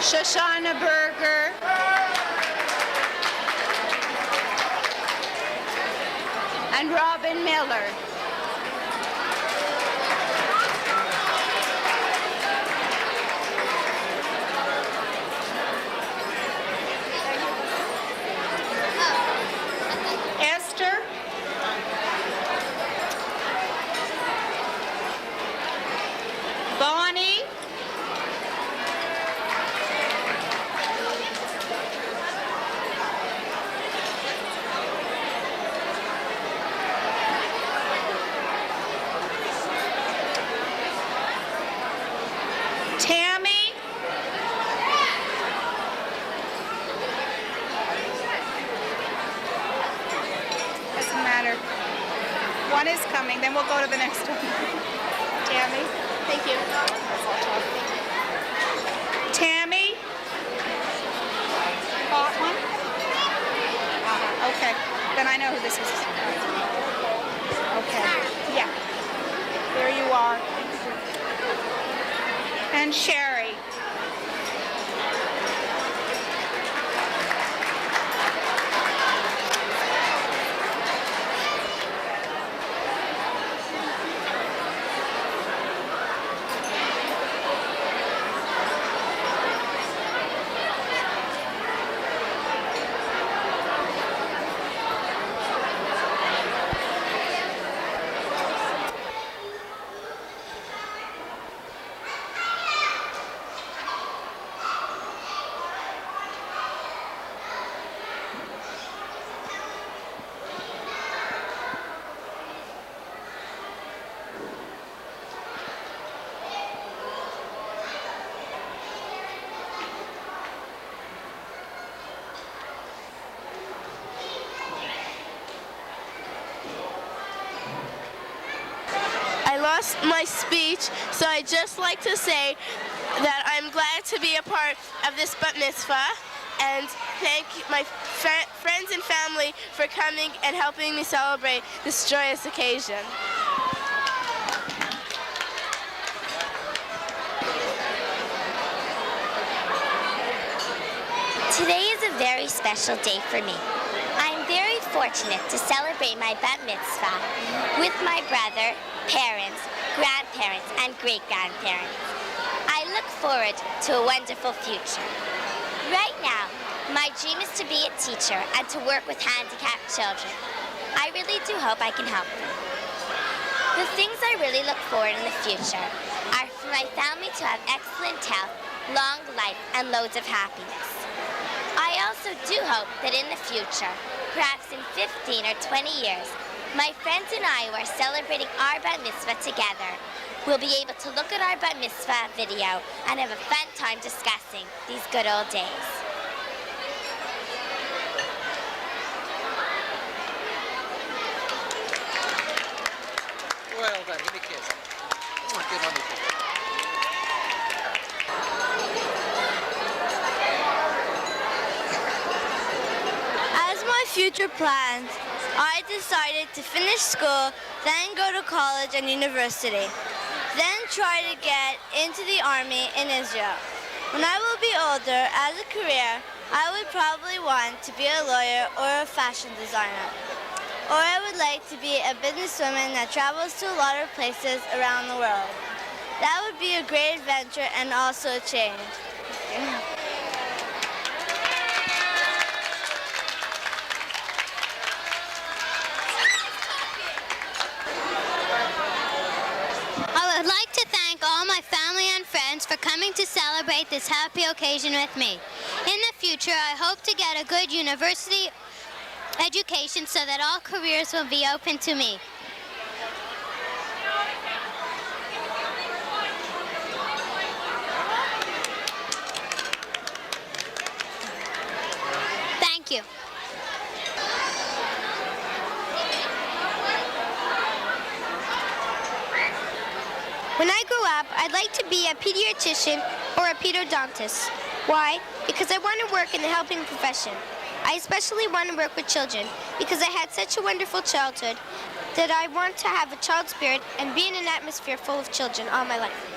Shoshana Berger. And Robin Miller. Esther. Bonnie. Tammy. Doesn't matter. One is coming, then we'll go to the next one. Tammy. Thank you. Tammy. Got one? Okay, then I know who this is. Okay, yeah. There you are. And Sherry. I lost my speech, so I'd just like to say that I'm glad to be a part of this Bat-Mitzvah and thank my friends and family for coming and helping me celebrate this joyous occasion. Today is a very special day for me. I'm very fortunate to celebrate my Bat Mitzvah with my brother, parents, grandparents, and great-grandparents. I look forward to a wonderful future. Right now, my dream is to be a teacher and to work with handicapped children. I really do hope I can help them. The things I really look forward in the future are for my family to have excellent health, long life, and loads of happiness. I also do hope that in the future, perhaps in 15 or 20 years, my friends and I who are celebrating our Bat Mitzvah together will be able to look at our Bat Mitzvah video and have a fun time discussing these good old days. Well done, give me a kiss. Come on, give mommy a kiss. As my future plans, I decided to finish school, then go to college and university, then try to get into the army in Israel. When I will be older, as a career, I would probably want to be a lawyer or a fashion designer. Or I would like to be a businesswoman that travels to a lot of places around the world. That would be a great adventure and also a change. I would like to thank all my family and friends for coming to celebrate this happy occasion with me. In the future, I hope to get a good university education so that all careers will be open to me. Thank you. When I grow up, I'd like to be a pediatrician or a pedodontist. Why? Because I want to work in the helping profession. I especially want to work with children because I had such a wonderful childhood that I want to have a child spirit and be in an atmosphere full of children all my life.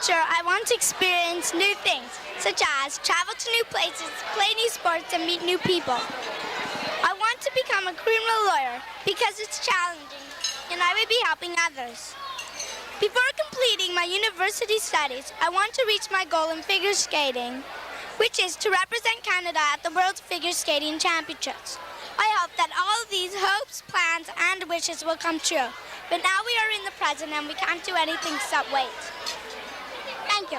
I want to experience new things, such as travel to new places, play new sports, and meet new people. I want to become a criminal lawyer because it's challenging, and I will be helping others. Before completing my university studies, I want to reach my goal in figure skating, which is to represent Canada at the World Figure Skating Championships. I hope that all of these hopes, plans, and wishes will come true. But now we are in the present and we can't do anything except wait. Thank you.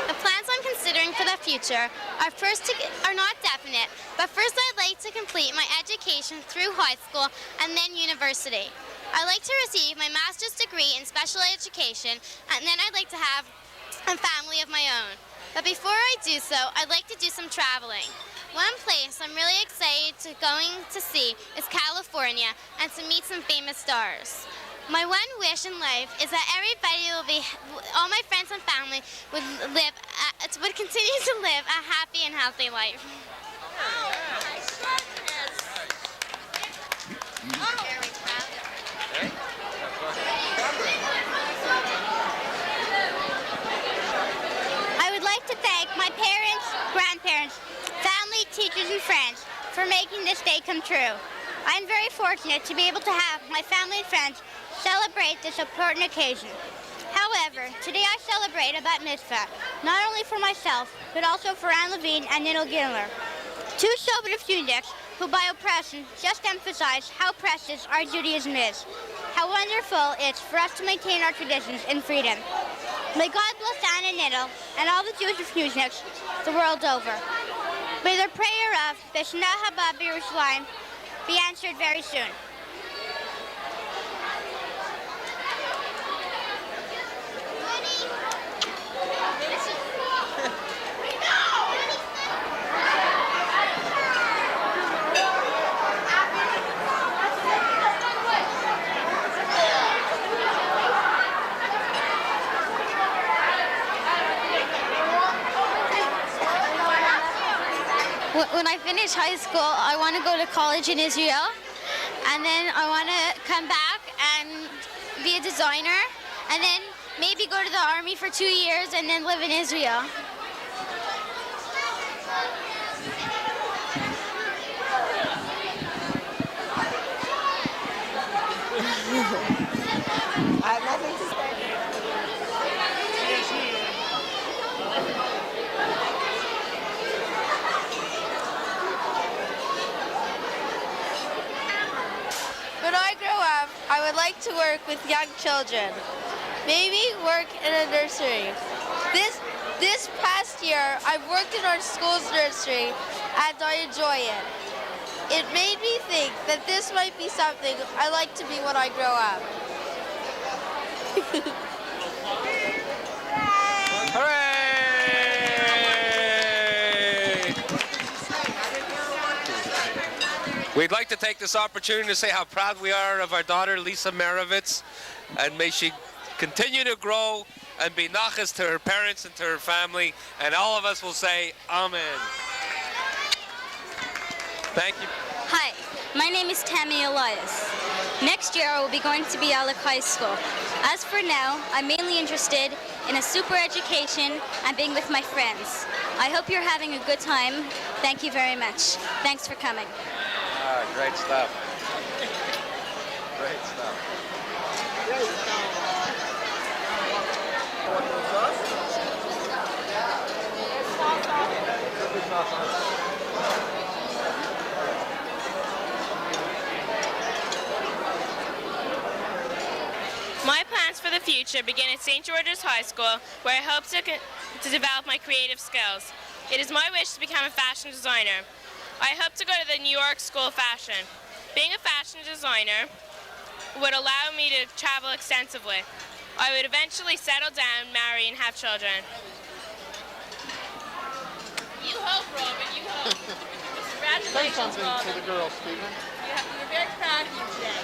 The plans I'm considering for the future are not definite, but first I'd like to complete my education through high school and then university. I'd like to receive my master's degree in special education, and then I'd like to have a family of my own. But before I do so, I'd like to do some traveling. One place I'm really excited going to see is California and to meet some famous stars. My one wish in life is that all my friends and family would continue to live a happy and healthy life. I would like to thank my parents, grandparents, family, teachers, and friends for making this day come true. I'm very fortunate to be able to have my family and friends celebrate this important occasion. However, today I celebrate a Bat-Mitzvah, not only for myself, but also for Anne Levine and Nidal Gindler, two conservative Judics who by oppression just emphasize how precious our Judaism is, how wonderful it's for us to maintain our traditions in freedom. May God bless Anne and Nidal and all the Jewish Judics the world over. May their prayer of B'Shana Haba B'Yerushalayim be answered very soon. When I finish high school, I want to go to college in Israel, and then I want to come back and be a designer, and then maybe go to the army for 2 years and then live in Israel. I have nothing to say. When I grow up, I would like to work with young children. Maybe work in a nursery. This past year, I've worked in our school's nursery, and I enjoy it. It made me think that this might be something I like to be when I grow up. Hooray! We'd like to take this opportunity to say how proud we are of our daughter, Lisa Marovitz, and may she continue to grow and be nachas to her parents and to her family, and all of us will say, Amen. Thank you. Hi, my name is Tammy Elias. Next year I will be going to Bialik High School. As for now, I'm mainly interested in a super education and being with my friends. I hope you're having a good time. Thank you very much. Thanks for coming. Great stuff. Great stuff. My plans for the future begin at St. George's High School, where I hope to develop my creative skills. It is my wish to become a fashion designer. I hope to go to the New York School of Fashion. Being a fashion designer would allow me to travel extensively. I would eventually settle down, marry, and have children. You hope, Robin, you hope. Congratulations, Say something Robin. to the girls, Stephen. We're very proud of you today.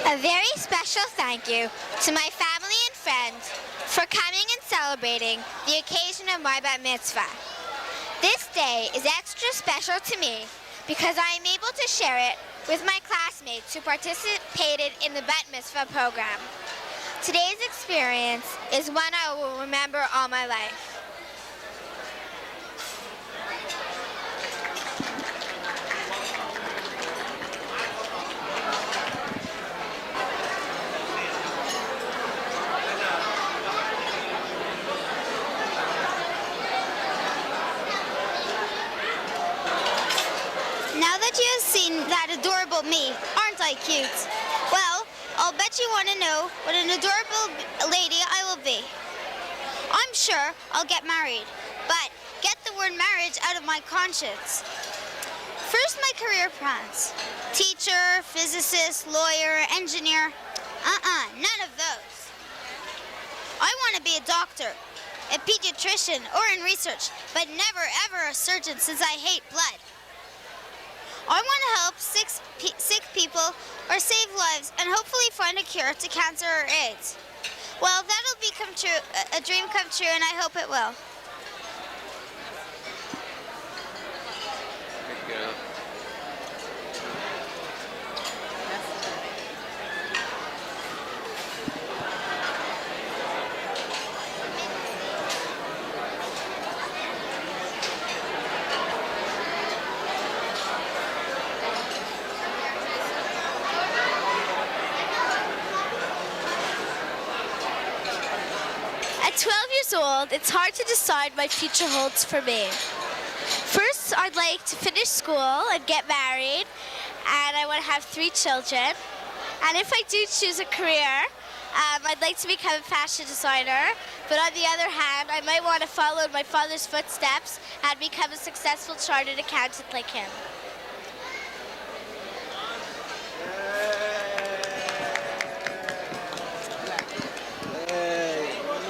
A very special thank you to my family and friends for coming and celebrating the occasion of my Bat Mitzvah. This day is extra special to me because I am able to share it with my classmates who participated in the Bat Mitzvah program. Today's experience is one I will remember all my life. Now that you have seen that adorable me, aren't I cute? Well, I'll bet you want to know what an adorable lady I will be. I'm sure I'll get married, but get the word marriage out of my conscience. First, my career plans. Teacher, physicist, lawyer, engineer. None of those. I want to be a doctor, a pediatrician, or in research, but never ever a surgeon since I hate blood. I want to help sick people or save lives and hopefully find a cure to cancer or AIDS. Well, that'll become true, a dream come true, and I hope it will. Good girl. At 12 years old, it's hard to decide what my future holds for me. First, I'd like to finish school and get married, and I want to have 3 children. And if I do choose a career, I'd like to become a fashion designer, but on the other hand, I might want to follow in my father's footsteps and become a successful chartered accountant like him.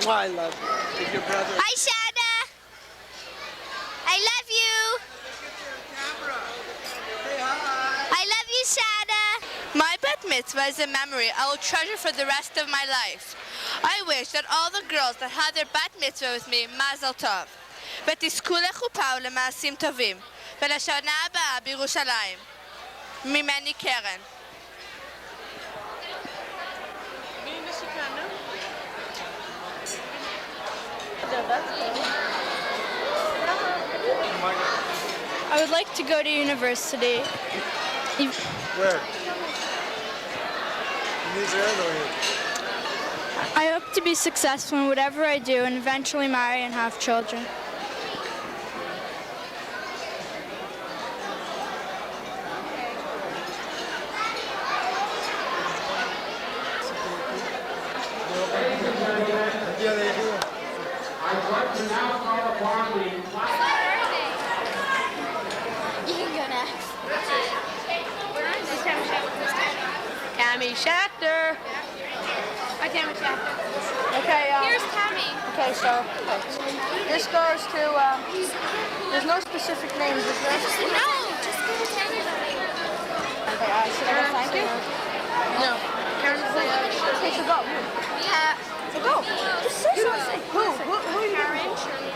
I love you. With your brother. Hi, Shana. I love you. I love you, Shana. My Bat Mitzvah is a memory I will treasure for the rest of my life. I wish that all the girls that had their Bat Mitzvah with me, Mazel Tov. ותזכו לחופה ולמעשים טובים. ולשנה הבאה בירושלים. ממני קרן. I would like to go to university. Where? In Israel or here? I hope to be successful in whatever I do and eventually marry and have children. I'd like to now call upon the You can go next. Tammy Schachter. Hi, Tammy Schachter. Okay, Here's Tammy. Okay, so this goes to, there's no specific names, is there? No, just go to Tammy. Okay, should I go thank you? No. Okay, so go. Yeah. So go. Just say something. Who are you? Karen, Shirley.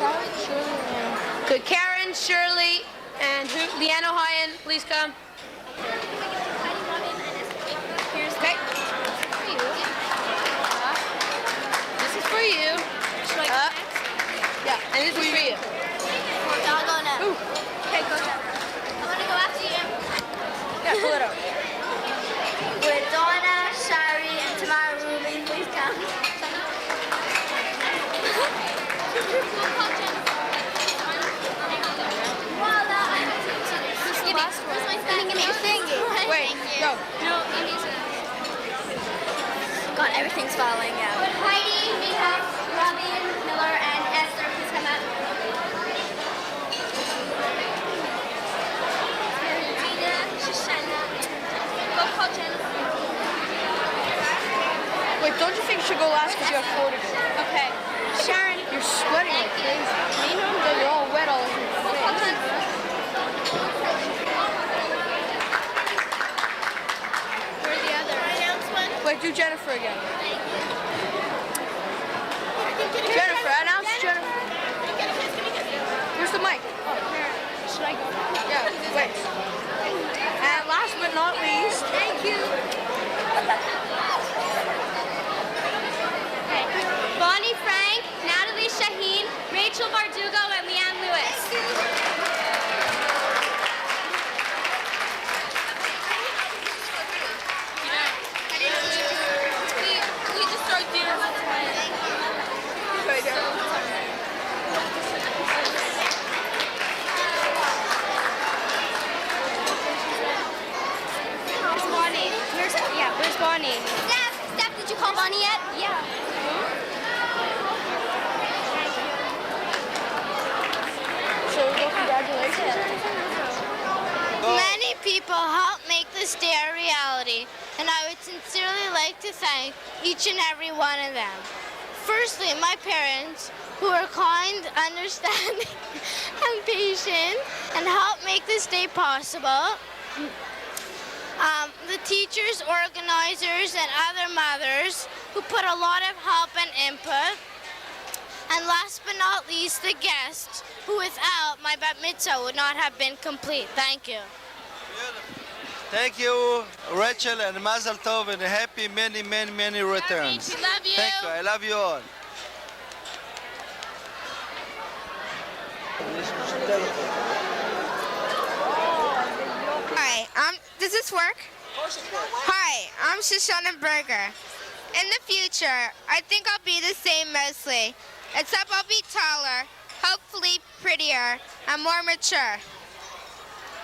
Karen, Shirley. Could Karen, Shirley, and Leanne O'Hyan please come? Okay. This is for you. Yeah, and this is for you. I'll go next. Okay, go ahead. I'm going to go after you. Yeah, pull it up. With Donna, Shari, and Tamara Rubin, please come. Wait, go. Got not everything's falling out. Would Heidi, Mika, Robin, Miller, and Esther please come up? Gina, Shoshana. Go call Jennifer. Wait, don't you think you should go last because you have 4 to go? Okay. Sharon. You're sweating like crazy. You're all wet all over your face. Where are the others? Wait, do Jennifer again. Jennifer, announce Jennifer. Where's the mic? Oh, should I go? Yeah, wait. And last but not least, Thank you. Okay. Bonnie Frank, Natalie Shaheen, Rachel Bardugo, and Leanne Lewis. We just start doing Where's Bonnie? Where's Bonnie? Steph, did you call Bonnie yet? Yeah. so congratulations. Many people help make this day a reality, and I would sincerely like to thank each and every one of them. Firstly, my parents, who are kind, understanding, and patient, and help make this day possible. The teachers, organizers, and other mothers who put a lot of help and input. And last but not least, the guests, who without my Bat-Mitzvah would not have been complete. Thank you. Thank you, Rachel, and Mazel Tov, and happy many, many, many returns. We love you. Thank you. I love you all. Hi, does this work? Hi, I'm Shoshana Berger. In the future, I think I'll be the same mostly, except I'll be taller, hopefully prettier, and more mature.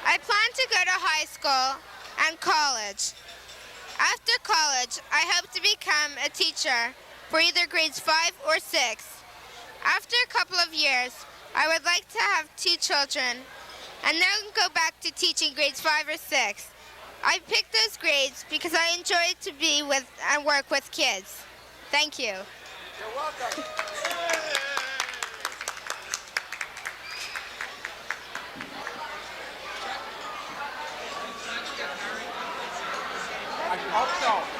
I plan to go to high school and college. After college, I hope to become a teacher for either grades 5 or 6. After a couple of years, I would like to have 2 children and then go back to teaching grades 5 or 6. I picked those grades because I enjoy to be with and work with kids. Thank you. You're welcome. I hope so.